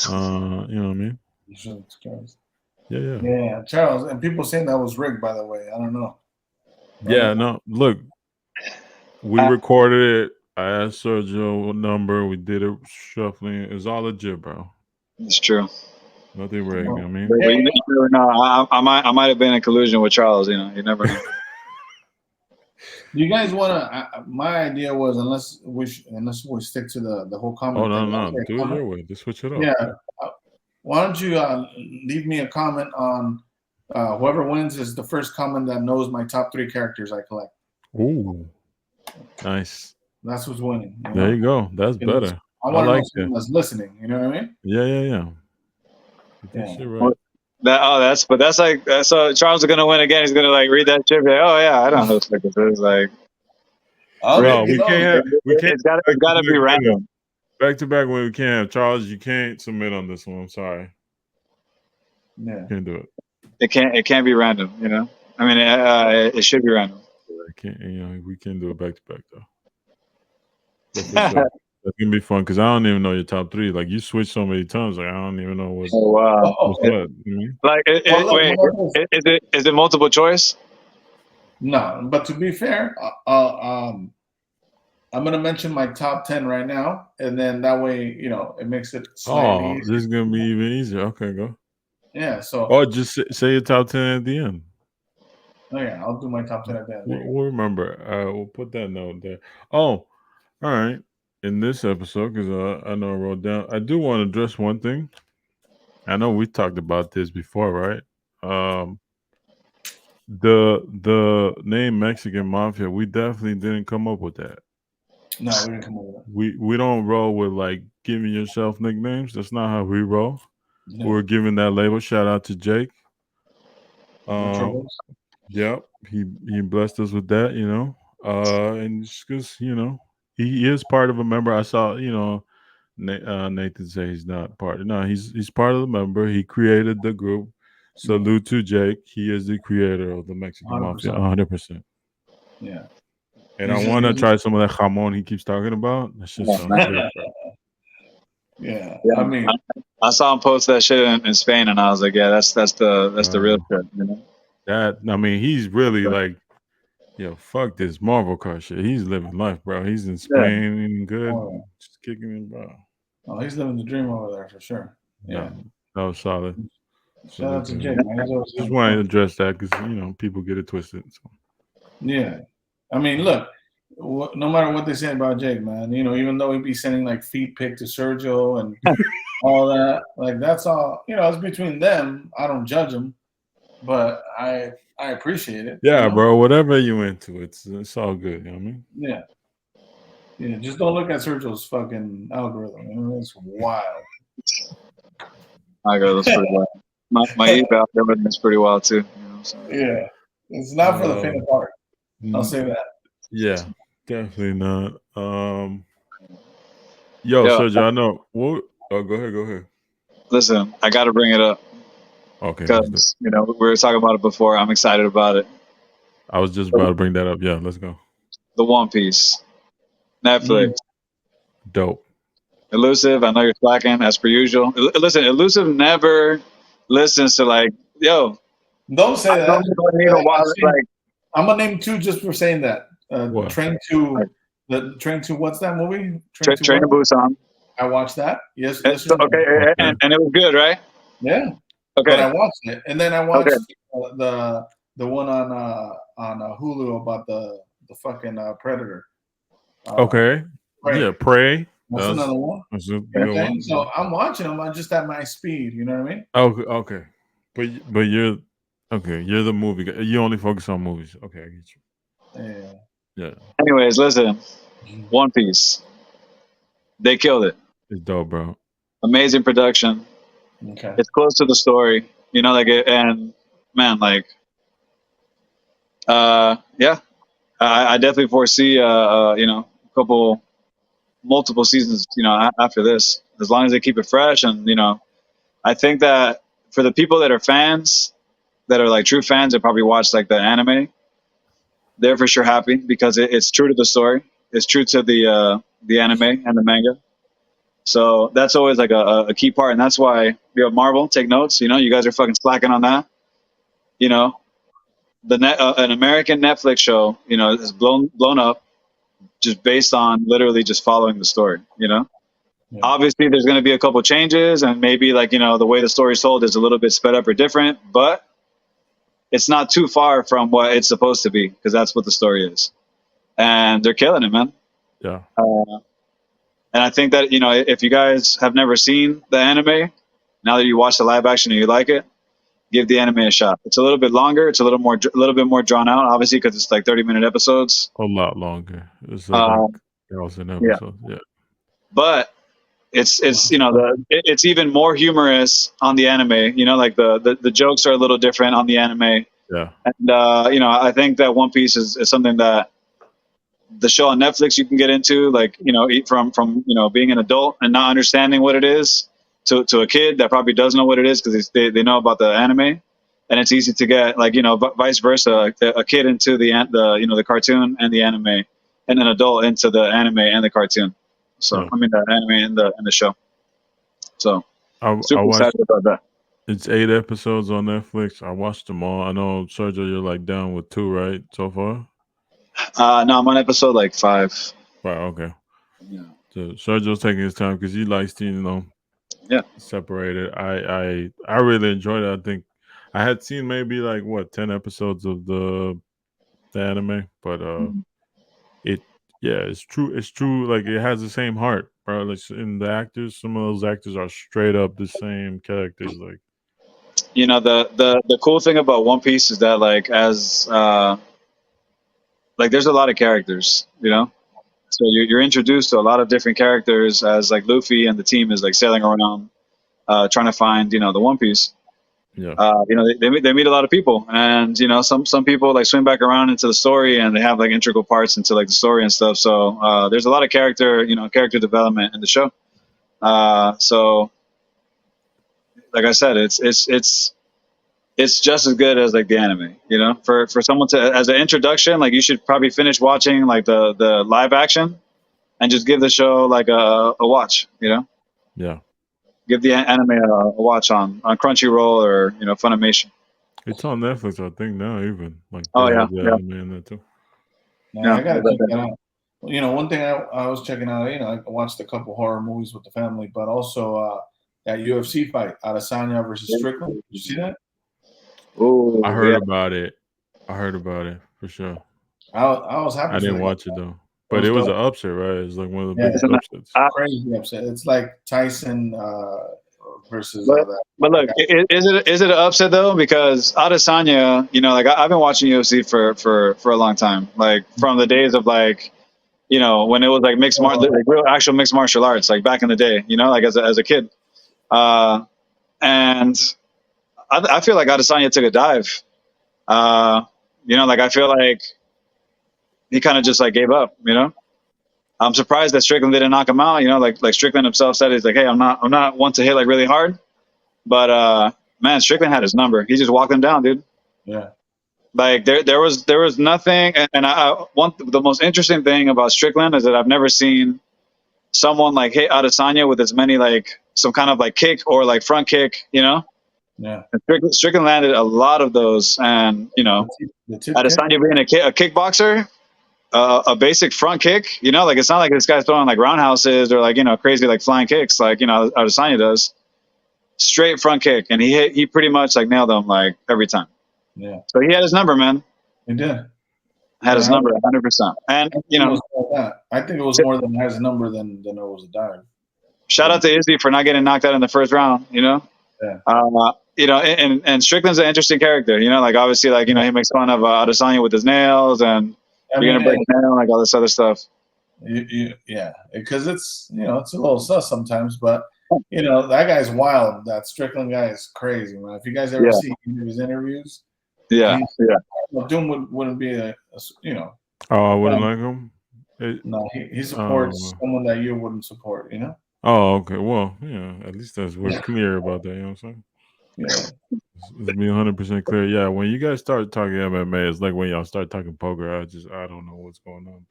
You know what I mean? Yeah. Yeah, Charles. And people saying that was rigged, by the way. I don't know. Yeah, no. Look, we recorded it. I asked Sergio what number. We did it shuffling. It's all legit, bro. It's true. Nothing rigged. I mean, But you never know. I might have been in collusion with Charles. You know, you never know. You guys want to? My idea was unless we stick to the whole comment. oh no, thing, do it your way. Just switch it up. Yeah. Why don't you leave me a comment on whoever wins is the first comment that knows my top 3 characters I collect. Ooh, nice. That's who's winning. There you go. That's better. I want to like know someone that's listening. You know what I mean? Yeah. Get that shit right. That's like so. Charles is gonna win again. He's gonna like read that shit. Like, oh yeah, I don't know what this is. Like, no, we can't. It's gotta be random. Back to back when we can't have Charles. You can't submit on this one. I'm sorry. Yeah, can't do it. It can't be random. You know. I mean, it should be random. I can't. We can't do it back to back though. That's gonna be fun because I don't even know your top 3. Like you switched so many times, like I don't even know what's wow. what's what. Like, is it multiple choice? No, but to be fair, I'm gonna mention my top 10 right now, and then that way, it makes it slightly easier. This is gonna be even easier. Okay, go. Yeah. So. Just say your top 10 at the end. Oh yeah, I'll do my top 10 at the end. We'll remember. We'll put that note there. Oh, all right. In this episode, because I know I wrote down, I do want to address one thing. I know we talked about this before, right? The name Mexican Mafia, we definitely didn't come up with that. No, we didn't come up with that. We don't roll with like giving yourself nicknames. That's not how we roll. No. We're giving that label. Shout out to Jake. Yep, he blessed us with that, and just because he is part of a member. I saw Nathan say he's not part. No, he's part of the member. He created the group. Salute to Jake. He is the creator of the Mexican Mafia, 100%. Yeah. And I want to try some of that jamon he keeps talking about. That shit sounds good, bro. Yeah, I mean, I saw him post that shit in Spain, and I was like, yeah, that's the real shit, you know. That he's really like, fuck this Marvel car shit. He's living life, bro. He's in Spain, good, just kicking it, bro. Oh, he's living the dream over there for sure. Yeah, that was solid. Shout out to Jake. Just wanted to address that because people get it twisted. So. Yeah, I mean, look, no matter what they say about Jake, man, even though he'd be sending like feed pic to Sergio and all that, like that's all. It's between them. I don't judge him. But I appreciate it. Yeah, bro. Whatever you into, it's all good. You know what I mean? Yeah. Yeah. Just don't look at Sergio's fucking algorithm. It's wild. My algorithm's pretty wild. My eBay algorithm is pretty wild too. Yeah. It's not for the faint of heart. I'll say that. Yeah, definitely not. Sergio, I know. What? Oh, go ahead. Listen, I got to bring it up. Okay. Because, we were talking about it before. I'm excited about it. I was just about to bring that up. Yeah, let's go. The One Piece. Netflix. Dope. Elusive, I know you're slacking as per usual. Listen, Elusive never listens to like, yo. Don't say that. I'm gonna name two just for saying that. What? Train to what's that movie? Train to What? Busan. I watched that. Yes, Okay, or no? Okay. and it was good, right? Yeah, but Okay, I watched it, and then I okay. watched the one on Hulu about the fucking Predator. Okay. Prey. Yeah, Pray. That's another one. That's a You know what good I'm saying? one. So I'm watching them. I'm just at my speed. You know what I mean? Okay. But you're okay. You're the movie guy. You only focus on movies. Okay, I get you. Yeah. Yeah, Anyways, listen, One Piece. They killed it. it's dope, bro. Amazing production. Okay. It's close to the story, you know, like it, and man, like, yeah, I definitely foresee, you know, multiple seasons, you know, after this, as long as they keep it fresh, and you know, I think that for the people that are fans, that are like true fans, that probably watch like the anime, they're for sure happy because it's true to the story. It's true to the anime and the manga. So that's always like a key part, and that's why, you know, Marvel, take notes. You know, you guys are fucking slacking on that. You know, an American Netflix show, you know, is blown up just based on literally just following the story. You know, Yeah. obviously there's going to be a couple changes, and maybe like, you know, the way the story's told is a little bit sped up or different, but it's not too far from what it's supposed to be because that's what the story is, and they're killing it, man. Yeah. And I think that, you know, if you guys have never seen the anime, now that you watch the live action and you like it, give the anime a shot. It's a little bit longer. It's a little bit more drawn out, obviously, because it's like 30-minute episodes. A lot longer. It's like Um, 1,000 yeah, episodes. Yeah. but it's you know, it's even more humorous on the anime. You know, like the jokes are a little different on the anime, Yeah. and you know, I think that One Piece is something that the show on Netflix you can get into, like, you know, from you know, being an adult and not understanding what it is, to a kid that probably does know what it is because they know about the anime, and it's easy to get, like, you know, vice versa, a kid into the you know, the cartoon and the anime, and an adult into the anime and the cartoon. So Yeah. I mean the anime and the show. So I super watched excited about that. it's 8 episodes on Netflix. I watched them all. I know, Sergio, you're like down with 2, right? So far? No, I'm on episode like 5. Right, okay. Yeah. So Sergio's taking his time because he likes to, you know, Yeah. separate it. I really enjoyed it. I think I had seen maybe like 10 episodes of the anime, but it it's true. It's true. Like it has the same heart, bro. Like in the actors, some of those actors are straight up the same characters. Like You know, the cool thing about One Piece is that, like, as like, there's a lot of characters, you know. So you're introduced to a lot of different characters as like Luffy and the team is like sailing around, trying to find, you know, the One Piece. yeah, You know, they meet a lot of people, and you know, some people like swim back around into the story, and they have like integral parts into like the story and stuff. So there's a lot of character development in the show. So like I said, it's just as good as like the anime. You know, for someone to, as an introduction, like, you should probably finish watching like the live action and just give the show like a watch. You know, yeah. give the anime a watch on Crunchyroll or, you know, Funimation. It's on Netflix, I think now. Even like they Oh yeah, have the yeah, anime in there too. Now yeah. I gotta check that out. You know, one thing I was checking out. You know, I watched a couple horror movies with the family, but also that UFC fight, Adesanya versus Strickland. Did you see that? I Ooh, heard yeah. about it. I heard about it for sure. I was happy I for didn't the guy. watch it though, It but was it was dope. an upset, right? It's like one of the Yeah, biggest Isn't that, upsets. crazy upset. It's like Tyson versus but that look, guy. is it an upset though? Because Adesanya, you know, like, I've been watching UFC for a long time, like from the days of, like, you know, when it was like like real actual mixed martial arts, like back in the day, you know, like as a kid, and I feel like Adesanya took a dive. Uh, you know, like, I feel like he kind of just like gave up. You know, I'm surprised that Strickland didn't knock him out. You know, like Strickland himself said, he's like, hey, I'm not one to hit like really hard, but man, Strickland had his number. He just walked him down, dude. Yeah, Like there was nothing, and the most interesting thing about Strickland is that I've never seen someone like hit Adesanya with as many, like, some kind of like kick or like front kick, you know, Yeah. And Strickland landed a lot of those, and The tip kick. Adesanya being a kickboxer, a basic front kick, like it's not like this guy's throwing like roundhouses or like crazy like flying kicks like Adesanya does. Straight front kick, and he pretty much like nailed them like every time. Yeah. So he had his number, man. He did. Had his number 100%. And I think it was more than has a number than it was a dive. Shout out to Izzy for not getting knocked out in the first round. Yeah. And Strickland's an interesting character. Like obviously, like he makes fun of Adesanya with his nails, and you're gonna break a nail, like all this other stuff. Yeah, because it's it's a little sus sometimes, but that guy's wild. That Strickland guy is crazy, man. If you guys ever see his interviews, Doom wouldn't be a. Oh, I wouldn't like him. No, he supports someone that you wouldn't support. Oh, okay. Well, at least we're clear about that. You know what I'm saying? Yeah. Let's be 100% clear. Yeah, when you guys start talking MMA, it's like when y'all start talking poker. I don't know what's going on.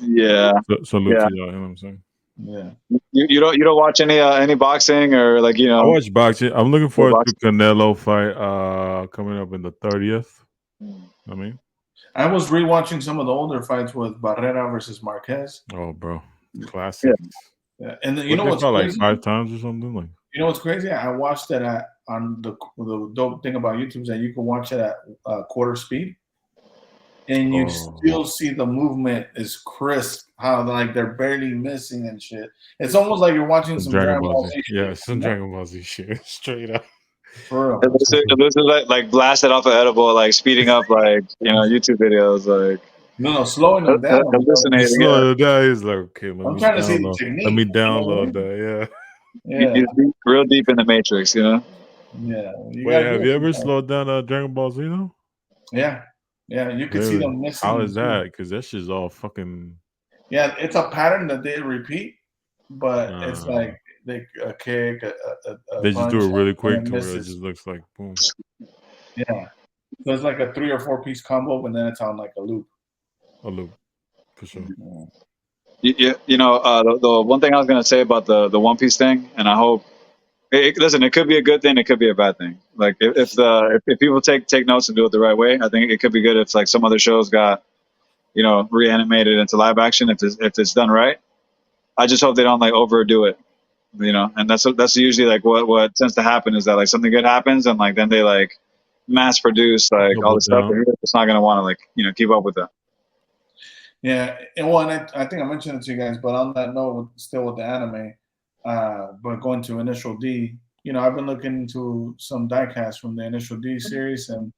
Yeah. Salute to y'all. You know what I'm saying? Yeah. You don't watch any boxing or like I watch boxing. I'm looking forward to Canelo fight coming up in the 30th. I mean, I was rewatching some of the older fights with Barrera versus Marquez. Oh, bro, classic. Yeah. And then, what's crazy? Like 5 times or something like. You know what's crazy? I watched it on the dope thing about YouTube is that you can watch it at quarter speed, and you still see the movement is crisp. How like they're barely missing and shit. It's almost like you're watching some Dragon Ball Z. Yeah, some Dragon Ball Z shit. Straight up. For real. This is like blasted off an edible, like speeding up like YouTube videos, like. No, slowing them down. Slowing them down. He's like, okay, I'm trying to see the technique. Let me download that. Yeah. He's real deep in the matrix, Yeah. Wait, have you ever slowed down Dragon Ball Z though? Yeah. You can see them missing. How is that? Because that shit's all fucking. Yeah, it's a pattern that they repeat, but it's like a kick, they just do it really quick to where it just looks like boom. Yeah, so it's like a 3 or 4 piece combo, but then it's on like a loop. A loop, for sure. The one thing I was gonna say about the One Piece thing, and I hope. Listen, it could be a good thing. It could be a bad thing. Like if people take notes and do it the right way, I think it could be good. If like some other shows got, reanimated into live action, if it's done right. I just hope they don't like overdo it, And that's usually like what tends to happen is that like something good happens and like then they like mass produce like all this stuff. And it's not gonna want to like keep up with that. Yeah, and I think I mentioned it to you guys, but on that note, still with the anime. But going to Initial D, I've been looking into some diecasts from the Initial D series and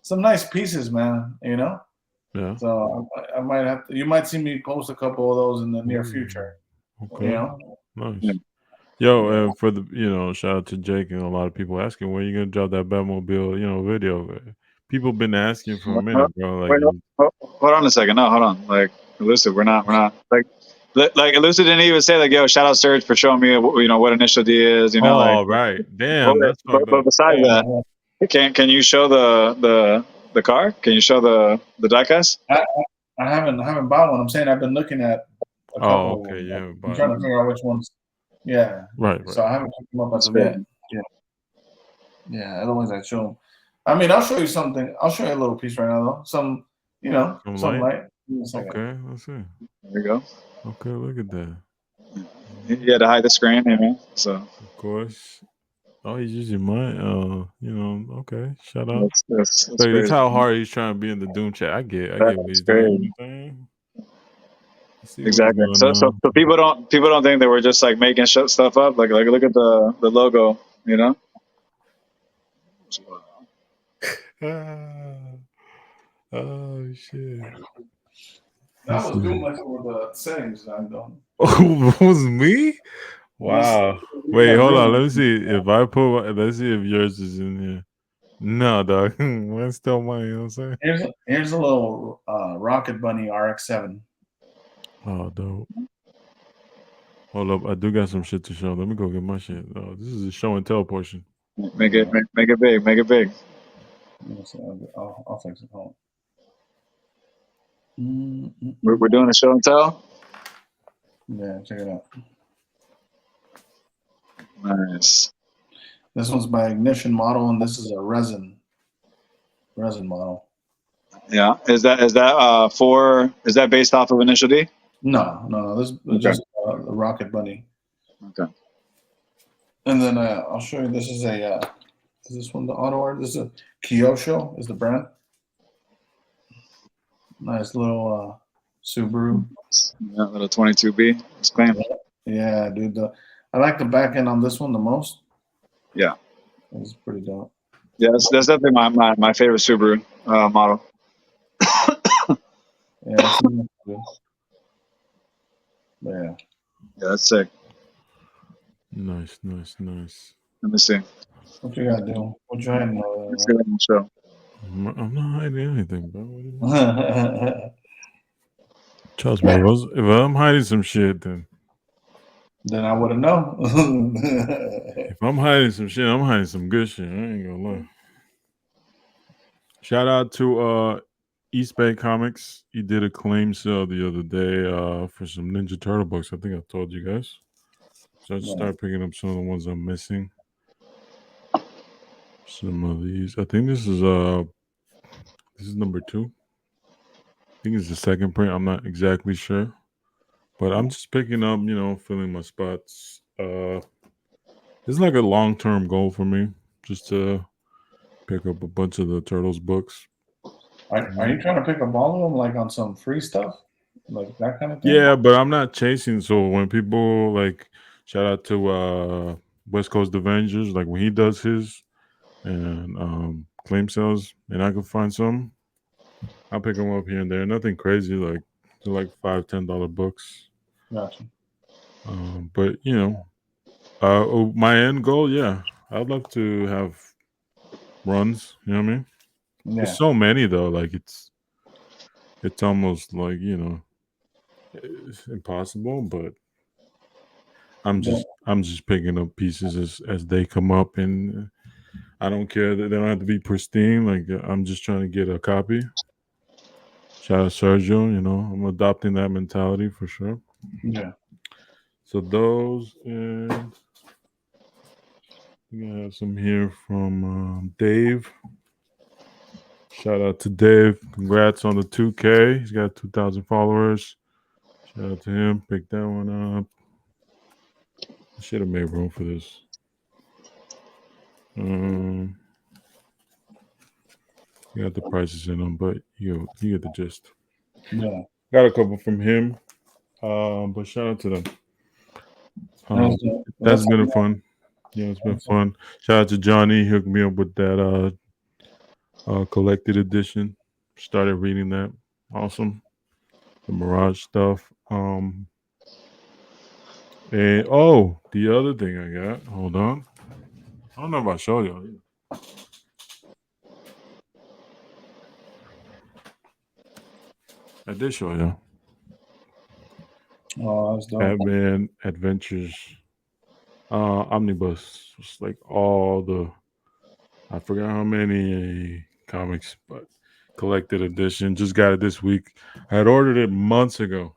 some nice pieces, man. Yeah. So I might have to. You might see me post a couple of those in the near future. Okay. Nice. Yeah. Yo, and for the shout out to Jake and a lot of people asking when you gonna drop that Batmobile video. People been asking for a minute, bro. Like, wait, hold on a second. No, hold on. Like, Elusive, we're not like Elusive didn't even say like, yo, shout out Serge for showing me what Initial D is. Right. Damn. But besides that, can you show the car? Can you show the diecast? I haven't bought one. I'm saying I've been looking at a couple. Okay, yeah. I'm trying to figure out which ones. Yeah. Right. So I haven't picked them up as of yet. Yeah. Otherwise, I'd show them. I mean, I'll show you something. I'll show you a little piece right now, though. Some light. Okay, let's see. There you go. Okay, look at that. You had to hide the screen, so. Of course. Oh, he's using mine. Okay. Shout out. That's how hard he's trying to be in the Doom chat. I get what he's doing. Exactly. So people don't think that we're just like making stuff up. Like look at the logo. Oh shit. That was Doom messing with the settings I've done. Oh, it was me? Wow. Wait, hold on. Let me see if I put. Let's see if yours is in here. No, dog. Mine's still mine. You know what I'm saying? Here's a little Rocket Bunny RX-7. Oh, dope. Hold up, I do got some shit to show. Let me go get my shit. Oh, this is a show and tell portion. Make it big. Make it big. I'll fix it. Hold on. We're doing a show and tell. Yeah, check it out. Nice. This one's by Ignition Model, and this is a resin model. Yeah. Is that based off of Initial D? No. This is just a Rocket Bunny. Okay. And then I'll show you. This is is this one the auto art? This is a Kyosho is the brand. Nice little Subaru. Yeah, little 22B. It's clean. Yeah, dude. I like the back end on this one the most. Yeah. It's pretty dope. Yeah, that's definitely my favorite Subaru model. Yeah, that's good. Yeah. Yeah, that's sick. Nice. Let me see. What you gotta do? What you hiding Let's see what I'm show. I'm not hiding anything, bro. What do you mean? over Trust me, if I'm hiding some shit, then Then I would have known. if I'm hiding some shit, I'm hiding some good shit. I ain't gonna lie. Shout out to East Bay Comics. He did a claim sale the other day for some Ninja Turtle books. I think I told you guys. So I just started picking up some of the ones I'm missing. Some of these. I think this is number 2. I think it's the second print. I'm not exactly sure. But I'm just picking up, filling my spots. It's like a long-term goal for me, just to pick up a bunch of the Turtles books. Are you trying to pick up all of them, like on some free stuff, like that kind of thing? Yeah, but I'm not chasing. So when people shout out to West Coast Avengers, like when he does his and claim sales, and I can find some, I'll pick them up here and there. Nothing crazy, like they're like $5-10 books. Gotcha. But my end goal, yeah, I'd love to have runs. You know what I mean? Yeah. There's so many though. Like it's almost like it's impossible. But I'm just picking up pieces as they come up, and I don't care that they don't have to be pristine. Like I'm just trying to get a copy. Shout out Sergio. I'm adopting that mentality for sure. Yeah. So those, and we have some here from Dave. Shout out to Dave. Congrats on the 2K. He's got 2,000 followers. Shout out to him. Pick that one up. I should have made room for this. You got the prices in them, but you get the gist. Yeah. Got a couple from him. But shout out to them. That's been fun. Yeah, it's been fun. Shout out to Johnny. He hooked me up with that collected edition. Started reading that. Awesome. The Mirage stuff. And the other thing I got. Hold on. I don't know if I showed you. I did show you. Oh, that's dope. Batman Adventures Omnibus. It's like all the, I forgot how many comics, but collected edition. Just got it this week. I had ordered it months ago.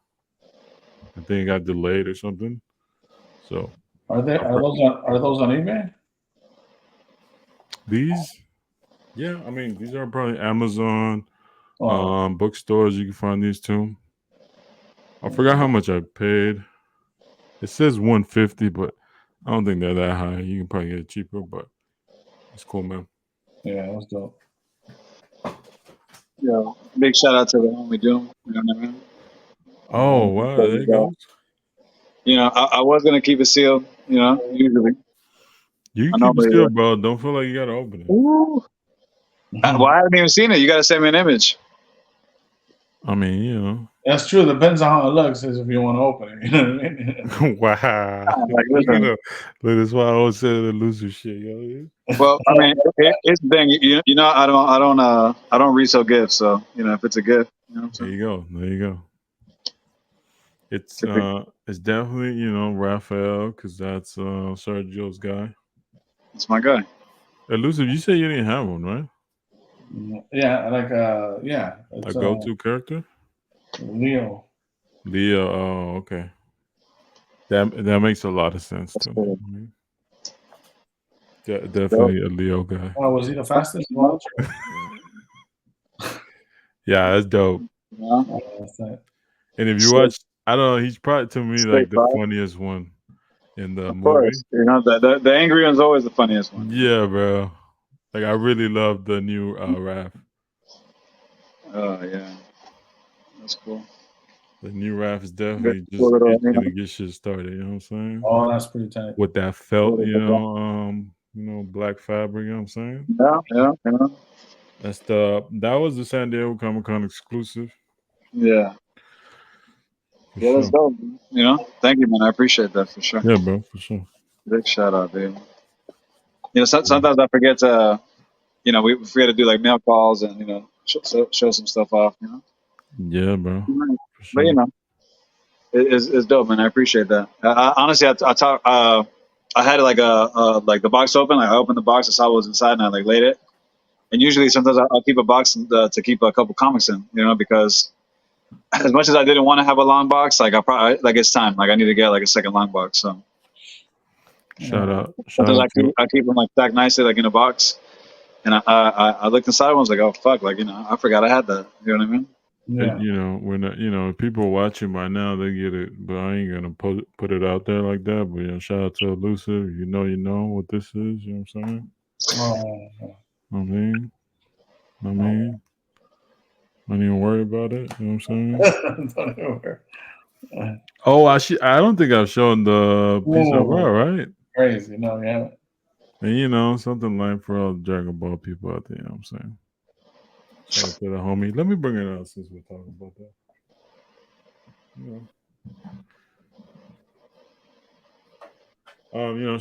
I think it got delayed or something. So Are those on eBay? These, yeah, I mean these are probably Amazon Oh. bookstores. You can find these too. I forgot how much I paid. It says $150, but I don't think they're that high. You can probably get it cheaper, but it's cool, man. Yeah, that's dope. Yeah, big shout out to the homie Doom. You know what I mean? Oh wow, there you go. I was gonna keep it sealed. Usually. You keep it still, bro. Don't feel like you gotta open it. Ooh. Well, I haven't even seen it. You gotta send me an image. I mean, That's true. Depends on how it looks. Is if you want to open it. You know what I mean? Wow. Look, that's why I always say the loser shit, yo. Well, I mean, it's the thing. I don't resell gifts. So if it's a gift, There you go. It's definitely Raphael, because that's Sergio's guy. It's my guy. Elusive, you said you didn't have one, right? Yeah, it's a go-to character. Leo. Oh, okay. That makes a lot of sense too. Definitely a Leo guy. Oh, was he the fastest? Well, Yeah, that's dope. Yeah. that's it. And if you So, watch, I don't know, he's probably to me Straight like the five. funniest one in the Of movie. course, you know the angry one's always the funniest one. Yeah, bro. Like I really love the new Raph. Oh yeah, that's cool. The new Raph is Good, definitely cool just little, itching to get shit started. You know what I'm saying? Oh, that's pretty tight. With that felt, little, black fabric. You know what I'm saying? yeah. That was the San Diego Comic Con exclusive Yeah. for Yeah, that's sure. dope. You know, thank you, man. I appreciate that for sure. Yeah, bro, for sure. Big shout out, dude. You know, sometimes I forget to, we forget to do like mail calls and show some stuff off. You know, Yeah, bro, for but sure. it's dope, man. I appreciate that. Honestly, I had like like the box open. Like I opened the box, I saw what was inside, and I like laid it. And usually, sometimes I'll keep a box to keep a couple comics in. You know, because as much as I didn't want to have a long box, like I probably like it's time. Like I need to get like a second long box. So Shout out sometimes to I keep them like stacked nicely, like in a box. And I looked inside and was like, oh fuck, like I forgot I had that. You know what I mean? Yeah. we're not. If people watching by now, they get it. But I ain't gonna put it out there like that. But shout out to Elusive. You know what this is. You know what I'm saying? Oh, I mean, don't even worry about it. You know what I'm saying? don't even worry. Oh, I don't think I've shown the piece of Whoa. art, right? Crazy. No, you haven't. And something like for all the Dragon Ball people out there, you know what I'm saying? Shout out to the homie. Let me bring it out since we're talking about that.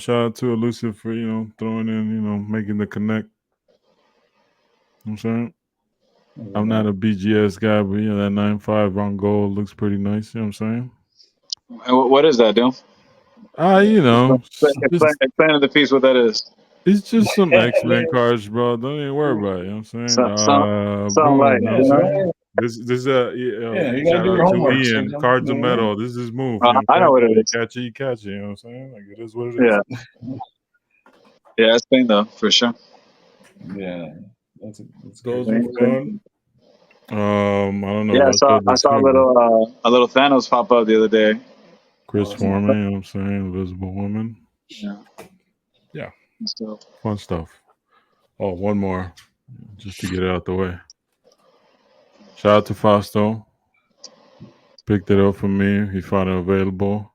Shout out to Elusive for, throwing in, making the connect. You know what I'm saying? I'm not a BGS guy, but that 9.5 on gold looks pretty nice, you know what I'm saying? What is that, dude? Explain the piece what that is. It's just some X-Men cards, bro. Don't even worry about it. You know what I'm saying? Sound Boom. like, You know what I'm saying? This you gotta shout do your out to homework. Ian. Cards of Metal. This is move. I know what it is. Catch it, you catch it. You know what I'm saying? Like it is what it is. Yeah, it's clean though, for sure. Yeah, that's Those were fun. I don't know. Yeah, I saw a little Thanos pop up the other day. Chris Foreman, you know what I'm saying? Invisible Woman. Yeah. Fun stuff. Oh, one more. Just to get it out the way. Shout out to Fausto. Picked it up for me. He found it available.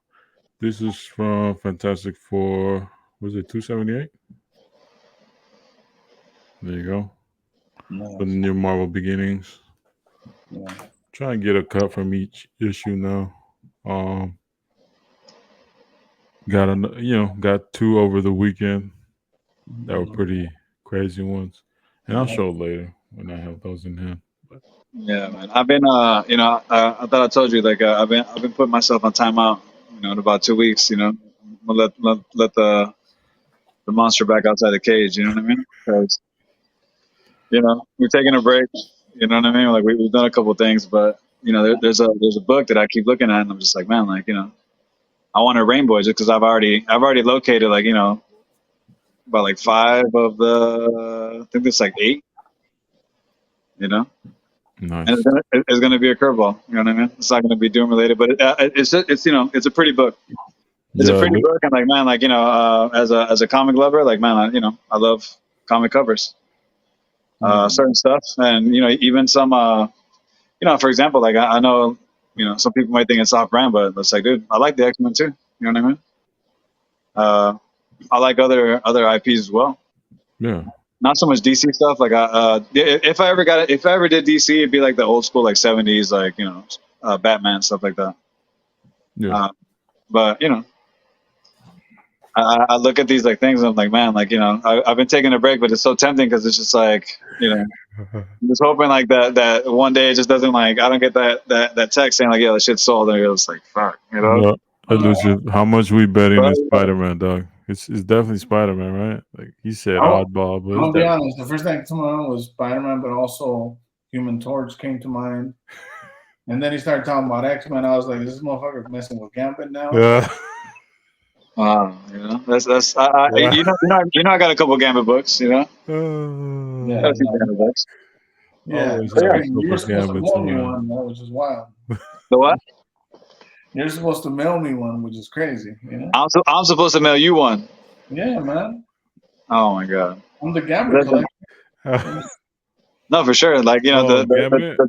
This is from Fantastic Four. Was it 278? There you go. Nice. For the new Marvel Beginnings. Yeah. Try and get a cut from each issue now. Got two over the weekend that were pretty crazy ones, and I'll show later when I have those in hand. But. Yeah, man. I've been, I thought I told you, like, I've been putting myself on timeout, in about 2 weeks. I'm gonna let the monster back outside the cage. You know what I mean? Because we're taking a break. You know what I mean? Like we've done a couple of things, but there's a book that I keep looking at, and I'm just like, man, like I want a rainbow just because I've already located like about like 5 of the I think it's like 8. Nice. And it's gonna be a curveball. You know what I mean? It's not gonna be Doom related, but it's it's a pretty book. It's a pretty book, and like man, like as a comic lover, like man, I love comic covers, certain stuff, and even some for example, like I know some people might think it's off brand, but it's like, dude, I like the X-Men too. You know what I mean? I like other IPs as well. Yeah. Not so much DC stuff. Like if I ever did DC, it'd be like the old school, like 70s, like Batman stuff like that. Yeah. But I look at these like things, and I'm like, man, like I've been taking a break, but it's so tempting because it's just like I'm just hoping like that one day it just doesn't like I don't get that text saying like, yeah, the shit's sold, and it's like fuck, Elusive, how much we betting is Spider-Man, dog? It's definitely Spider-Man, right? Like he said, oddball, but I'll be honest. The first thing that came to mind was Spider-Man, but also Human Torch came to mind. And then he started talking about X-Men. I was like, this motherfucker messing with Gambit now. Yeah. You know, that's I got a couple Gambit books. You know, Yeah, got a few no, Gambit books. yeah, Always that's have a crazy. You couple were supposed to gambits mail me around. one, that was just wild. The what? You're supposed to mail me one, which is crazy. You know? I'm supposed to mail you one. Yeah, man. Oh my god. I'm the Gambit Listen, collector. Yeah. no, for sure. Like you know Oh, gambit. no,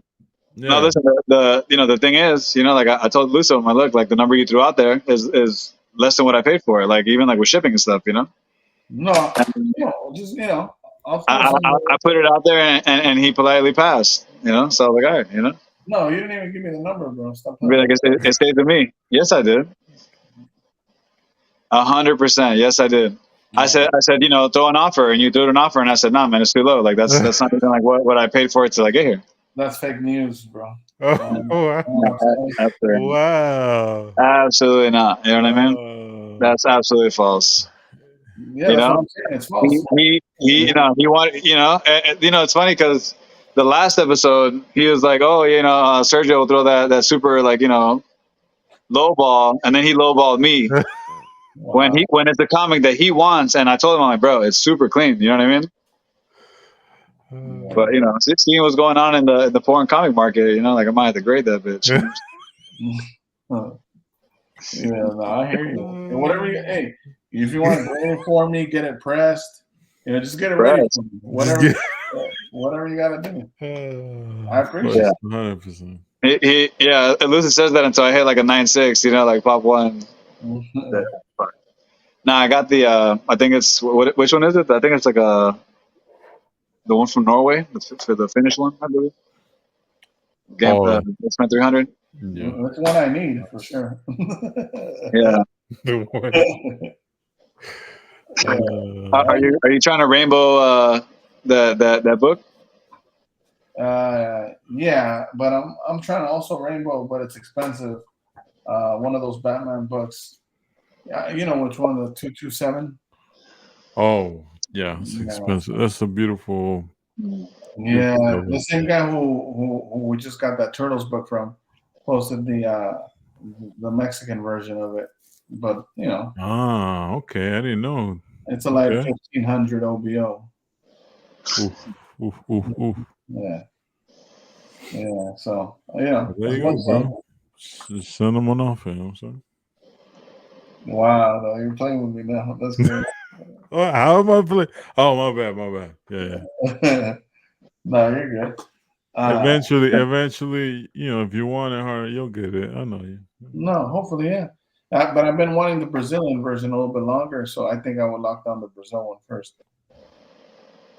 Yeah. listen. The thing is, you know, like I told Luso, my look, like the number you threw out there is less than what I paid for it. Like even like with shipping and stuff, you know. No, And just I'll throw some. I put it out there and he politely passed. You know, so I was like, all right, you know, No, you didn't even give me the number, bro. Stop be like playing. it stayed to me. Yes, I did. 100%. Yes, I did. No, I said, you know, throw an offer, and you threw an offer, and I said, nah, man, it's too low. Like that's not even like what I paid for it to like get here. that's fake news, bro. Oh, wow. No, absolutely, Wow. absolutely not. You know what I mean? Oh. That's absolutely false. Yeah, You that's what know, I'm saying. It's false. you know, he wanted, you know, it's funny because the last episode he was like, oh, you know, Sergio will throw that super like you know low ball, and then he lowballed me Wow. when it's a comic that he wants, and I told him I'm like, bro, it's super clean. You know what I mean? But you know, seeing what's going on in the foreign comic market, you know, like I might have to grade that bitch. You know? Yeah, no, I hear you. And whatever hey, if you want to grade it for me, get it pressed, just get it ready Press. for me. Just get. Whatever you gotta do. I appreciate Yeah. it. 100%. Yeah, Lucid says that until I hit like a 9.6, you know, like pop one. Nah, I got the I think it's which one is it? I think it's like the one from Norway, for the Finnish one, I believe. Game Oh, X-Men 300. yeah. That's one I need for sure. Yeah. The one. Yeah. Are you trying to rainbow that book? Yeah, but I'm trying to also rainbow, but it's expensive. One of those Batman books. Yeah, you know which one? The 227. Oh, yeah. It's Yeah, expensive. That's a beautiful, beautiful yeah. cover. The same guy who we just got that Turtles book from posted the Mexican version of it, but Ah, okay. I didn't know. it's a like Okay. 1500 OBO. Oof, oof, oof, oof. Yeah, yeah. So Well, there that's you go, what's up. bro. Just send them on off, you know what I'm saying? Wow, though, you're playing with me now. That's good. Oh, how am I playing? Oh, my bad, my bad. Yeah, yeah. No, you're good. Eventually, if you want it hard, you'll get it. I know you. No, hopefully, yeah. But I've been wanting the Brazilian version a little bit longer, so I think I would lock down the Brazil one first.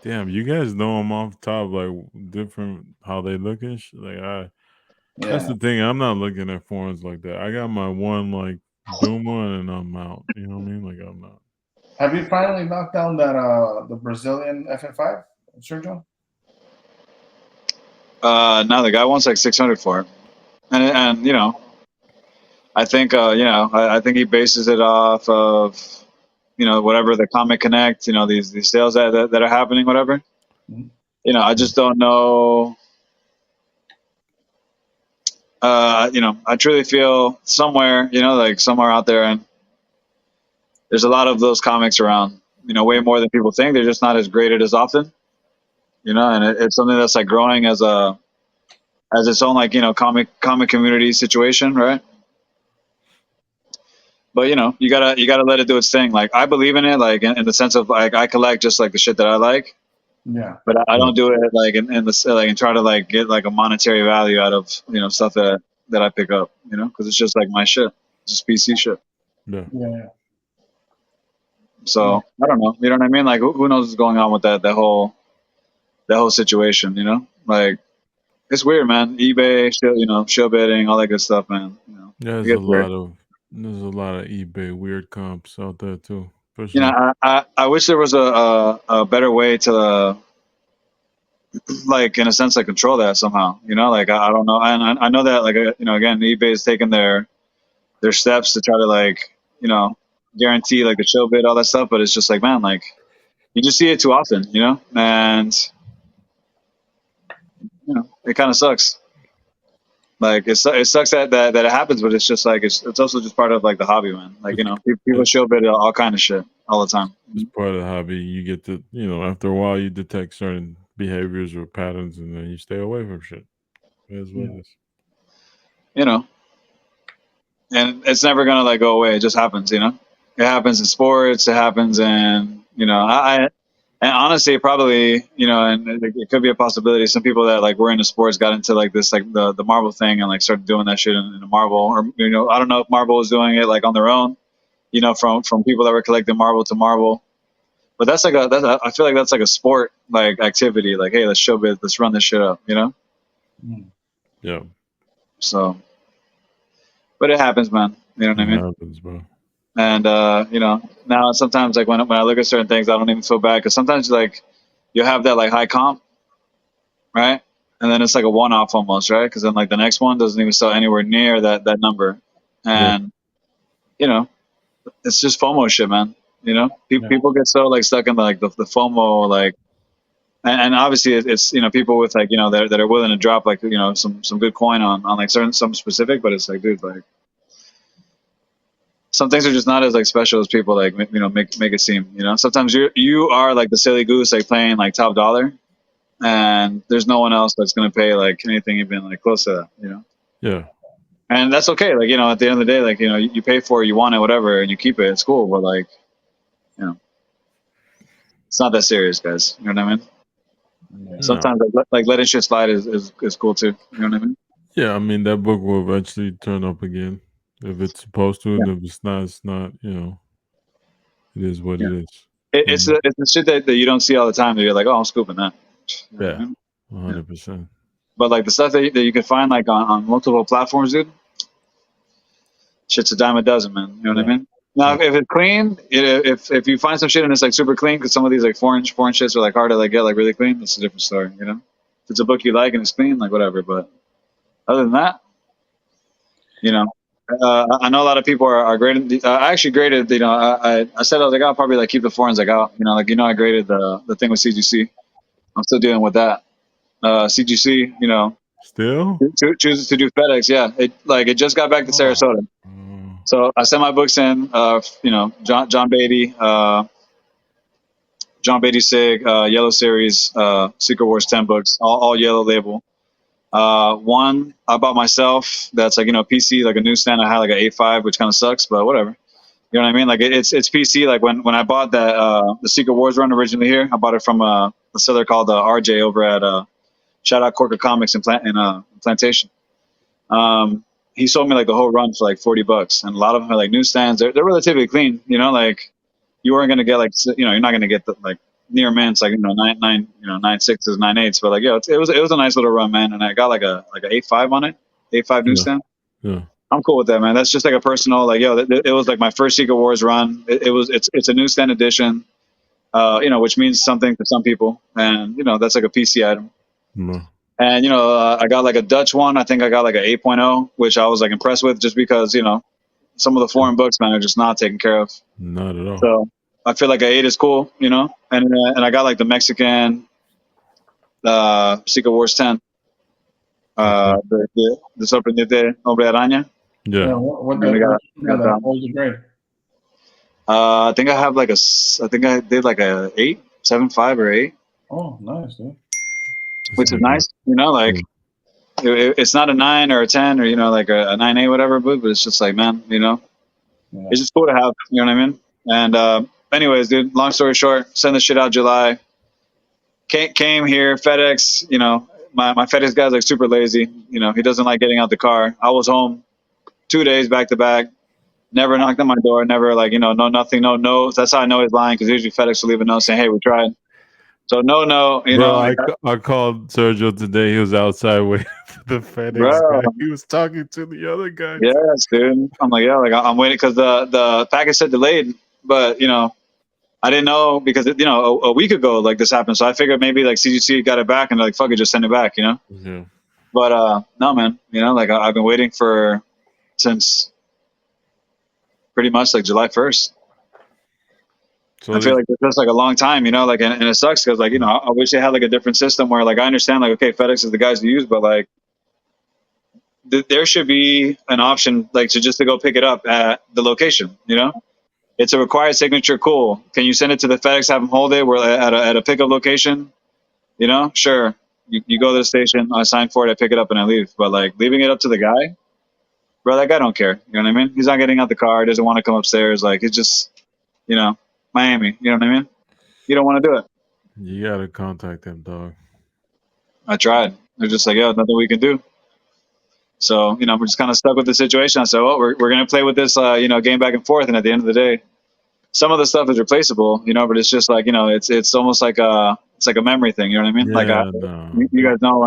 Damn, you guys know them off top, like different how they look and shit. That's Yeah. the thing. I'm not looking at forums like that. I got my one like Doom one, and I'm out. You know what I mean? Like I'm not. Have you finally knocked down that the Brazilian FF5, Sergio? No, the guy wants like 600 for it, and you know, I think I think he bases it off of whatever the Comic Connect, these sales that are happening, whatever. Mhm. I just don't know. I truly feel somewhere, like somewhere out there, and there's a lot of those comics around. Way more than people think. They're just not as graded as often. And it's something that's like growing as its own like comic community situation, right? But you gotta let it do its thing. Like I believe in it, like in the sense of like I collect just like the shit that I like, Yeah. but I don't do it like in the like and try to like get like a monetary value out of stuff that I pick up, because it's just like my shit, it's just PC shit. Yeah. Yeah. So I don't know, you know what I mean? Like who knows what's going on with that whole situation, like it's weird, man. eBay, show bidding, all that good stuff, man. It There's a gets weird. lot of eBay weird comps out there too. You know, Especially I wish there was a better way to like in a sense like control that somehow. Like I don't know, and I know that like again eBay is taking their steps to try to like guarantee like the show bid, all that stuff, but it's just like, man, like you just see it too often, and it kind of sucks. Like it sucks that it happens, but it's just like it's also just part of like the hobby, man. Like people show up at all kind of shit all the time. It's part of the hobby. You get to after a while you detect certain behaviors or patterns, and then you stay away from shit. That's what it is. And it's never gonna like go away. It just happens, It happens in sports. It happens in and honestly, probably and it could be a possibility. Some people that like were into sports got into like this like the Marvel thing and like started doing that shit in the Marvel, or I don't know if Marvel was doing it like on their own, from people that were collecting Marvel to Marvel. But that's like I feel like that's like a sport like activity. Like, hey, let's let's run this shit up, Yeah. So, but it happens, man. You know what I mean? It happens, bro. And now sometimes like when I look at certain things, I don't even feel bad because sometimes like you have that like high comp, right? And then it's like a one-off almost, right? Because then like the next one doesn't even sell anywhere near that number, and it's just FOMO shit, man. People get so like stuck in like the FOMO like. And obviously it's people with like that are willing to drop like some good coin on like some specific, but it's like, dude, like some things are just not as like special as people like make it seem. Sometimes you are like the silly goose like playing like top dollar, and there's no one else that's gonna pay like anything even like close to that. Yeah. And that's okay. Like at the end of the day, like you pay for it, you want it, whatever, and you keep it. It's cool, but like it's not that serious, guys. You know what I mean? No. Sometimes like letting shit slide is cool too. You know what I mean? Yeah, I mean that book will eventually turn up again if it's supposed to, and if it's not, it's not. It is what it is. It's the shit that you don't see all the time. That you're like, oh, I'm scooping that. You know what I mean? 100%. But like the stuff that you can find like on multiple platforms, dude, shit's a dime a dozen, man. You know what I mean? Now, if it's clean, if you find some shit and it's like super clean, because some of these like foreign shits are like hard to like get like really clean, that's a different story. If it's a book you like and it's clean, like whatever. But other than that, I know a lot of people are grading. I actually graded. I said I was like, I'll probably like keep the foreigns like out. I graded the thing with CGC. I'm still dealing with that. CGC, Still chooses to do FedEx. Yeah, it just got back to Sarasota. So I sent my books in. John Beatty, Sig, Yellow Series, Secret Wars 10 books, all yellow label. One I bought myself. That's like PC, like a newsstand. I had like an 8.5, which kind of sucks, but whatever. You know what I mean? Like it's PC. Like when I bought that the Secret Wars run originally here, I bought it from a seller called RJ over at shout out Corker Comics in Plantation. He sold me like the whole run for like $40, and a lot of them are like newsstands. They're relatively clean. Like you weren't gonna get like you're not gonna get the like near mints like 9.6s, 9.8s, but like it was a nice little run, man. And I got like a 8.5 on it, 8.5 newsstand. Yeah. I'm cool with that, man. That's just like a personal like it was like my first Secret Wars run. It's a newsstand edition, which means something to some people, and that's like a PC item. And I got like a Dutch one. I think I got like an 8.0, which I was like impressed with, just because some of the foreign books, man, are just not taken care of. Not at all. So I feel like an 8 is cool, and I got like the Mexican Secret Wars 10, the Sorprendente Hombre Araña. Yeah. What was the grade? I think I have like I think I did like a 8, 7.5 or 8. Oh, nice, dude. Which is nice, like it's not a 9 or a 10 or like a 9.8 whatever, but it's just like, man, it's just cool to have, you know what I mean? And anyways, dude, long story short, send the shit out July. Came here, FedEx, my FedEx guy's like super lazy, he doesn't like getting out the car. I was home 2 days back to back, never knocked on my door, never like, no nothing, no notes. That's how I know he's lying, because usually FedEx will leave a note saying, hey, we tried. So no, Bro, I called Sergio today. He was outside waiting for the FedEx guy. He was talking to the other guy. Yes, dude. I'm like, I'm waiting because the package said delayed, but I didn't know because a week ago like this happened, so I figured maybe like CGC got it back and like fuck it, just send it back, Yeah. But no, man, like I've been waiting since pretty much like July 1st. So I feel like it's just like a long time, like, and it sucks because like, I wish they had like a different system where like, I understand like, okay, FedEx is the guys to use, but like, there should be an option like to go pick it up at the location. You know, it's a required signature. Cool. Can you send it to the FedEx? Have them hold it. We're at a pickup location. You know, sure. You go to the station. I sign for it. I pick it up and I leave. But like leaving it up to the guy, bro, that guy don't care. You know what I mean? He's not getting out the car. Doesn't want to come upstairs. Like it's just, you know, Miami. You know what I mean? You don't want to do it. You gotta contact them, dog. I tried. They're just like, yo, nothing we can do. So, you know, we're just kind of stuck with the situation. I said, well, we're going to play with this, you know, game back and forth. And at the end of the day, some of the stuff is replaceable, you know, but it's just like, you know, it's almost like it's like a memory thing. You know what I mean? Yeah, Like, no. you guys know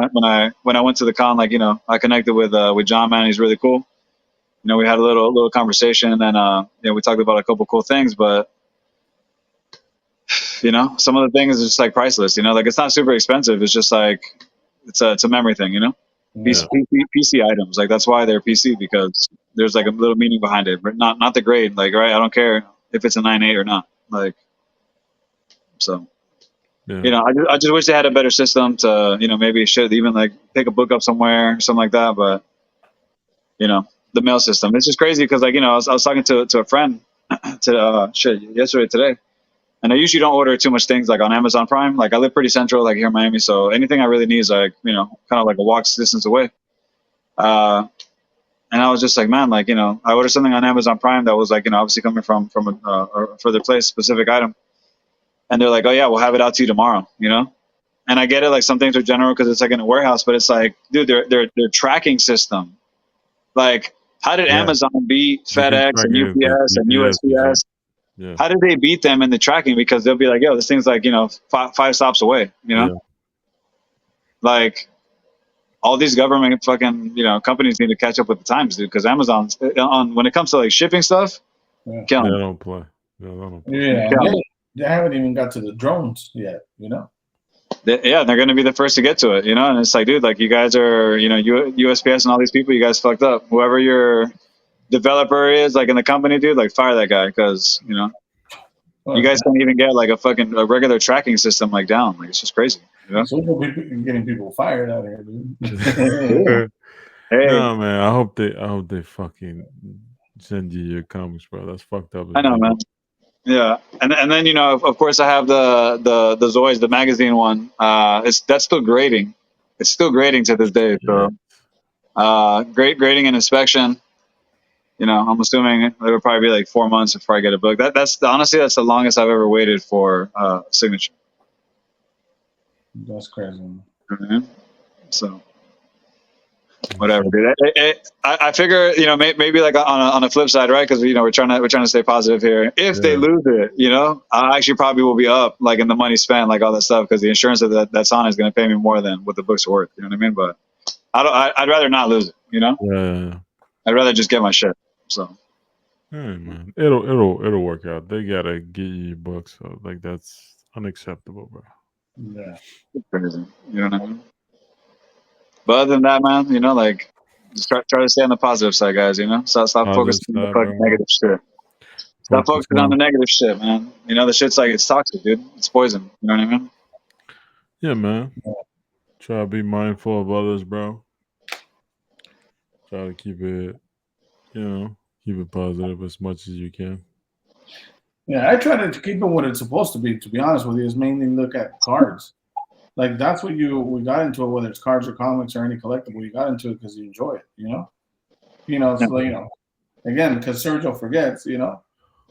when I went to the con, like, you know, I connected with John, man. He's really cool. You know, we had a little conversation and then, you know, we talked about a couple cool things, but you know, some of the things is just like priceless, you know, like it's not super expensive. It's just like, it's a memory thing, you know? Yeah. PC items, like that's why they're PC because there's like a little meaning behind it, but not the grade. Like, right? I don't care if it's a 9.8 or not. Like, so Yeah. you know, I just wish they had a better system to, you know, maybe should even like pick a book up somewhere, something like that. But you know, the mail system, it's just crazy because like you know, I was talking to a friend yesterday today, and I usually don't order too much things like on Amazon Prime. Like I live pretty central, like here in Miami, so anything I really need is like you know, kind of like a walk's distance away. And I was just like, man, like, you know, I ordered something on Amazon Prime that was like, you know, obviously coming from a further place, specific item. And they're like, oh yeah, we'll have it out to you tomorrow, you know? And I get it, like some things are general because it's like in a warehouse, but it's like, dude, their tracking system. Like, how did Yeah. Amazon beat You can FedEx track and it with UPS and GPS and shit. USPS? Yeah. How did they beat them in the tracking? Because they'll be like, yo, this thing's like, you know, five stops away, you know? Yeah. Like, all these government fucking, you know, companies need to catch up with the times, dude. Because Amazon's when it comes to like shipping stuff, Yeah. They killing. don't play. Yeah, they don't play. Yeah, Yeah. they haven't even got to the drones yet, you know? Yeah, they're going to be the first to get to it, you know. And it's like, dude, like you guys are, you know, USPS and all these people, you guys fucked up. Whoever your developer is, like in the company, dude, like fire that guy because you know you guys can't even get like a regular tracking system like down. Like it's just crazy, you know. So we're getting people fired out here, dude. Hey, No, man. I hope they fucking send you your comics, bro. That's fucked up. I know, man. Yeah, and then you know, of course, I have the Zoids, the magazine one. That's still grading. It's still grading to this day. So, great grading and inspection. You know, I'm assuming it would probably be like 4 months before I get a book. That's honestly that's the longest I've ever waited for signature. That's crazy. Mm-hmm. So. Whatever, dude. I figure, you know, maybe like on a flip side, right? Because you know we're trying to stay positive here. If they lose it, you know, I actually probably will be up like in the money spent, like all that stuff, because the insurance that's on is going to pay me more than what the books are worth. You know what I mean? But I'd rather not lose it. You know? Yeah. I'd rather just get my shit. So. Hey, man, it'll work out. They gotta get you your books, so like that's unacceptable, bro. Yeah. It's crazy. You know what I mean? But other than that, man, you know, like just try to stay on the positive side, guys. You know, stop focusing on the fucking negative shit. Stop focusing on the negative shit, man. You know, the shit's like it's toxic, dude. It's poison. You know what I mean? Yeah, man. Try to be mindful of others, bro. Try to keep it, you know, keep it positive as much as you can. Yeah, I try to keep it what it's supposed to be. To be honest with you, is mainly look at cards. Like that's what we got into it, whether it's cards or comics or any collectible. You got into it because you enjoy it, you know. So you know, again, because Sergio forgets, you know,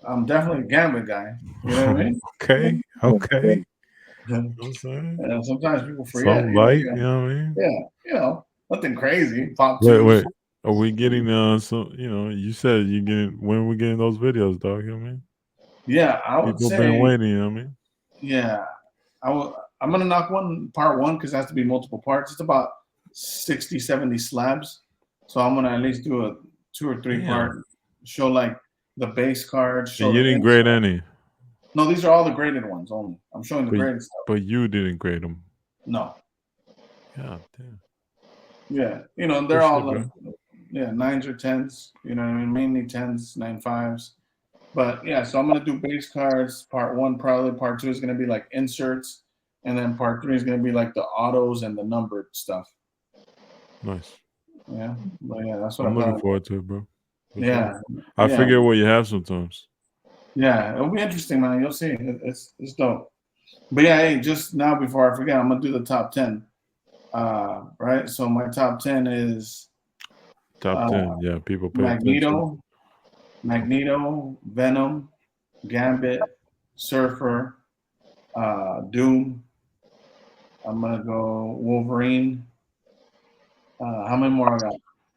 I'm definitely a gambit guy. You know what I mean? Okay. You know what I'm saying? Sometimes people forget. Some light, you know what I mean? Yeah, you know, nothing crazy. Pop Wait. Are we getting so you know, you said you getting when we getting those videos, dog, you know what I mean? Yeah, I would People say been waiting, you know what I mean? Yeah. I'm gonna knock part one because it has to be multiple parts. It's about 60, 70 slabs. So I'm gonna at least do a 2 or 3 part show like the base cards. And you didn't grade any. No, these are all the graded ones only. I'm showing the graded stuff. But you didn't grade them. No. God damn. Yeah, you know, they're all like, 9s or 10s, you know what I mean? Mainly 10s, 9.5s. But yeah, so I'm gonna do base cards, part 1 probably, part 2 is gonna be like inserts, and then part 3 is gonna be like the autos and the numbered stuff. Nice. Yeah, but yeah, that's what I'm I looking thought. forward to it, bro. For Yeah, sure. I yeah, forget what you have sometimes. yeah. It'll be interesting, man. You'll see. It's dope. But yeah, hey, just now before I forget, I'm gonna do the top 10. Right. So my top 10 is Top uh, 10. Yeah, people pay attention. Magneto, Magneto, Venom, Gambit, Surfer, Doom. I'm gonna go Wolverine. How many more I got?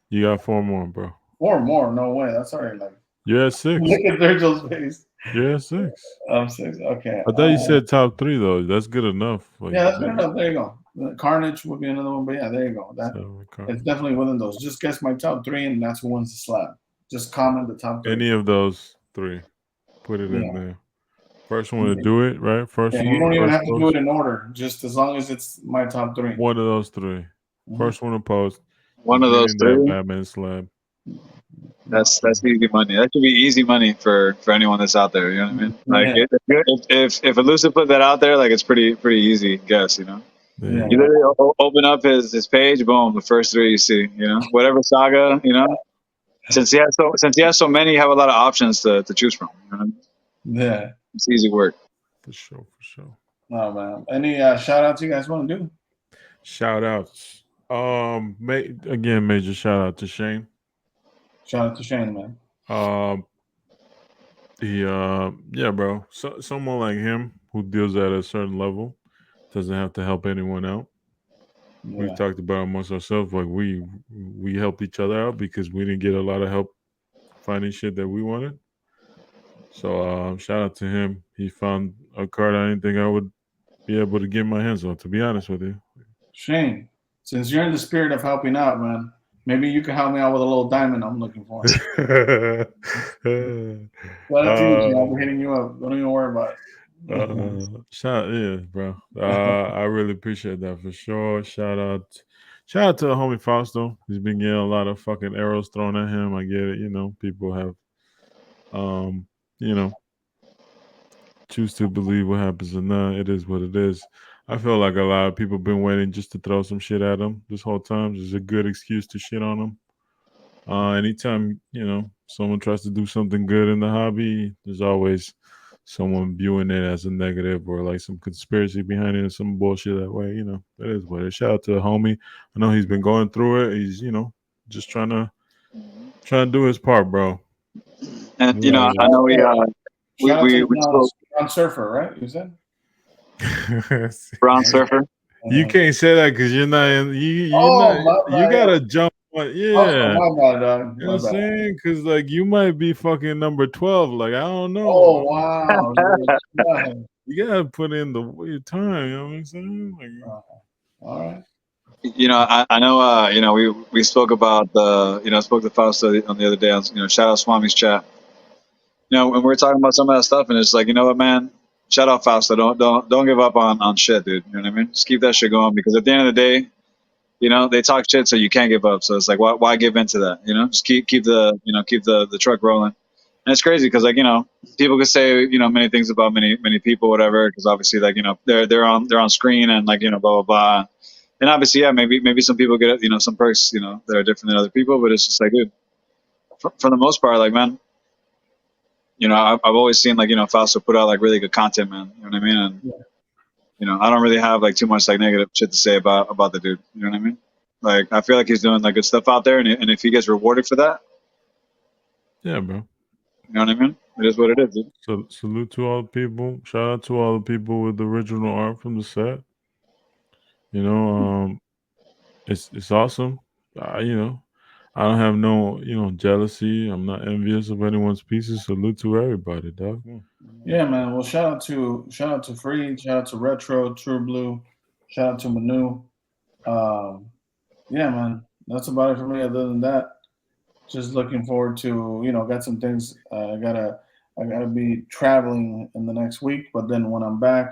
You got 4 more, bro. 4 more? No way. That's already like You're at 6. look at Virgil's face. You're at 6. I'm 6. Okay. I thought you said top 3 though. That's good enough. Like, Yeah, that's good enough. There you go. Carnage would be another one, but yeah, there you go. That it's definitely within those. Just guess my top 3, and that's who wins the slab. Just comment the top 3. Any of those 3, put it in there. First one to do it, right? First Yeah, one. you don't even first have to do it in order. Just as long as it's my top 3. One of those 3. First one to post. One of those in that 3. Batman slab. That's easy money. That could be easy money for anyone that's out there. You know what I mean? Like if Elusive put that out there, like it's pretty easy guess. You know, Yeah. you literally open up his page, boom, the first 3 you see. You know, whatever saga. You know, since he has so many, you have a lot of options to choose from. You know what I mean? Yeah, it's easy work. For sure. Oh man, any shout outs you guys want to do? Shout outs. Again, major shout out to Shane. Shout out to Shane, man. Yeah, bro. Someone like him who deals at a certain level doesn't have to help anyone out. Yeah. We talked about amongst ourselves, like we helped each other out because we didn't get a lot of help finding shit that we wanted. So shout out to him. He found a card I didn't think I would be able to get my hands on, to be honest with you. Shane, since you're in the spirit of helping out, man, maybe you can help me out with a little diamond I'm looking for. Shout out to you, Shane. I'll be hitting you up. Don't even worry about it. Bro. I really appreciate that for sure. Shout out to the homie Fausto. He's been getting a lot of fucking arrows thrown at him. I get it. You know, people have, choose to believe what happens or not. It is what it is. I feel like a lot of people been waiting just to throw some shit at him this whole time. It's a good excuse to shit on him. Anytime, someone tries to do something good in the hobby, there's always someone viewing it as a negative or like some conspiracy behind it or some bullshit that way. That is what it is. Shout out to the homie. I know he's been going through it. He's, just trying to do his part, bro. And I know we spoke. Brown Surfer, right? You said Brown Surfer. You can't say that because you're not in. You gotta jump. Yeah, my bad, dog. You know what I'm saying? Because like you might be fucking number 12. Like I don't know. Oh wow! You gotta put in your time. You know what I'm saying? Like, all right. I know. We spoke about spoke to Fausto on the other day on shout out Swami's chat. When we were talking about some of that stuff, and it's like, you know what, man, shout out Fausto. Don't give up on shit, dude. You know what I mean? Just keep that shit going because at the end of the day, they talk shit, so you can't give up. So it's like, why give into that? Just keep the truck rolling. And it's crazy because like people could say many things about many people, whatever. Because obviously like they're on screen and like blah blah blah. And obviously yeah, maybe some people get some perks that are different than other people, but it's just like, dude, for the most part, like man. I've always seen like Fausto put out like really good content, man. You know what I mean? And I don't really have like too much like negative shit to say about the dude. You know what I mean? Like I feel like he's doing like good stuff out there, and if he gets rewarded for that, yeah, bro. You know what I mean? It is what it is, dude. So salute to all the people. Shout out to all the people with the original art from the set. It's awesome. I don't have no, jealousy. I'm not envious of anyone's pieces. Salute to everybody, dog. Yeah, man. Well, shout out to Free, shout out to Retro, True Blue, shout out to Manu. Yeah, man. That's about it for me. Other than that, just looking forward to got some things. I gotta be traveling in the next week, but then when I'm back,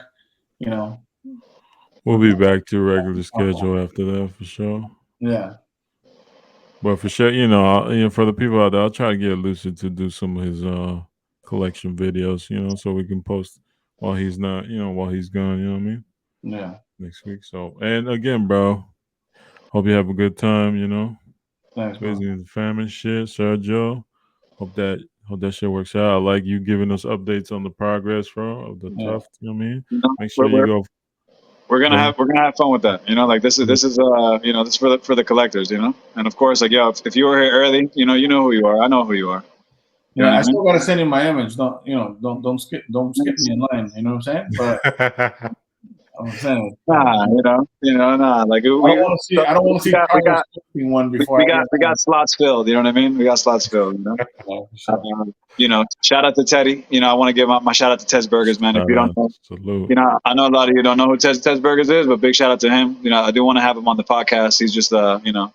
we'll be back to regular schedule after that for sure. Yeah. But for sure, for the people out there, I'll try to get Lucid to do some of his collection videos, so we can post while he's not, while he's gone, you know what I mean? Yeah. Next week. So, and again, bro, hope you have a good time, Thanks, bro. Crazy the famine shit, Sergio. Hope that shit works out. I like you giving us updates on the progress, bro, of the Yeah. tough. You know what I mean? You know, Make sure you go. we're gonna go. have fun with that. You know, like this is you know, this is for the collectors. You know, and of course, like yo, if you were here early, you know who you are. I know who you are. You know Yeah, what I I mean? still gotta send you my image. Don't skip me in line. You know what I'm saying? But I'm saying, Nah, nah. Like I don't want to see we Carlos got posting one before I get we got slots filled. You know what I mean? We got slots filled. You know. for sure. You know, shout out to Teddy. You know, I want to give my shout out to Ted's Burgers, man. If you don't know, Salute. you know, I know a lot of you don't know who Ted's Burgers is, but big shout out to him. You know, I do want to have him on the podcast. He's just, you know,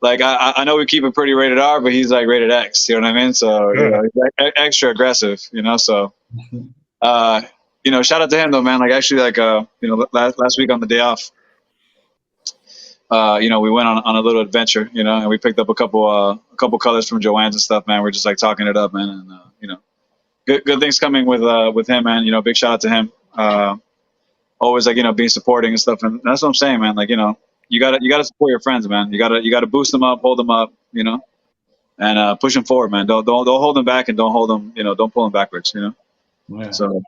like I know we keep it pretty rated R, but he's like rated X. You know what I mean? So you know, he's like extra aggressive. You know, so uh, you know, shout out to him though, man. Like actually, like you know, last week on the day off, you know, we went on a little adventure, you know, and we picked up a couple colors from Joann's and stuff, man. We're just like talking it up, man, and you know. Good things coming with him, man. You know, big shout out to him. Always like, you know, being supporting and stuff, and that's what I'm saying, man. Like, you know, you gotta support your friends, man. You gotta boost them up, hold them up, you know, and push them forward, man. Don't hold them back, and don't hold them, you know, don't pull them backwards, you know. Yeah. So,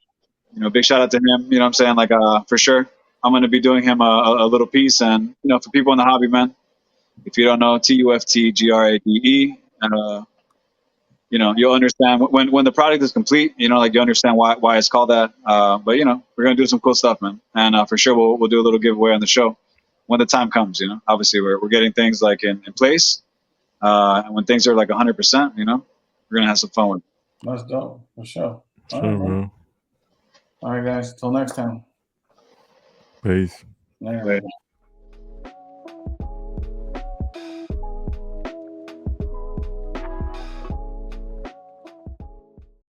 you know, big shout out to him. You know what I'm saying? Like, for sure, I'm gonna be doing him a little piece, and you know, for people in the hobby, man. If you don't know, TUFTGRADE. You know, you'll understand when the product is complete. You know, like you understand why it's called that. But you know, we're gonna do some cool stuff, man, and for sure we'll do a little giveaway on the show when the time comes. You know, obviously we're getting things like in place, and when things are like 100%, you know, we're gonna have some fun with it. That's dope for sure. All Sure, right, man. bro. All right, guys. Till next time. Peace. Later. Later.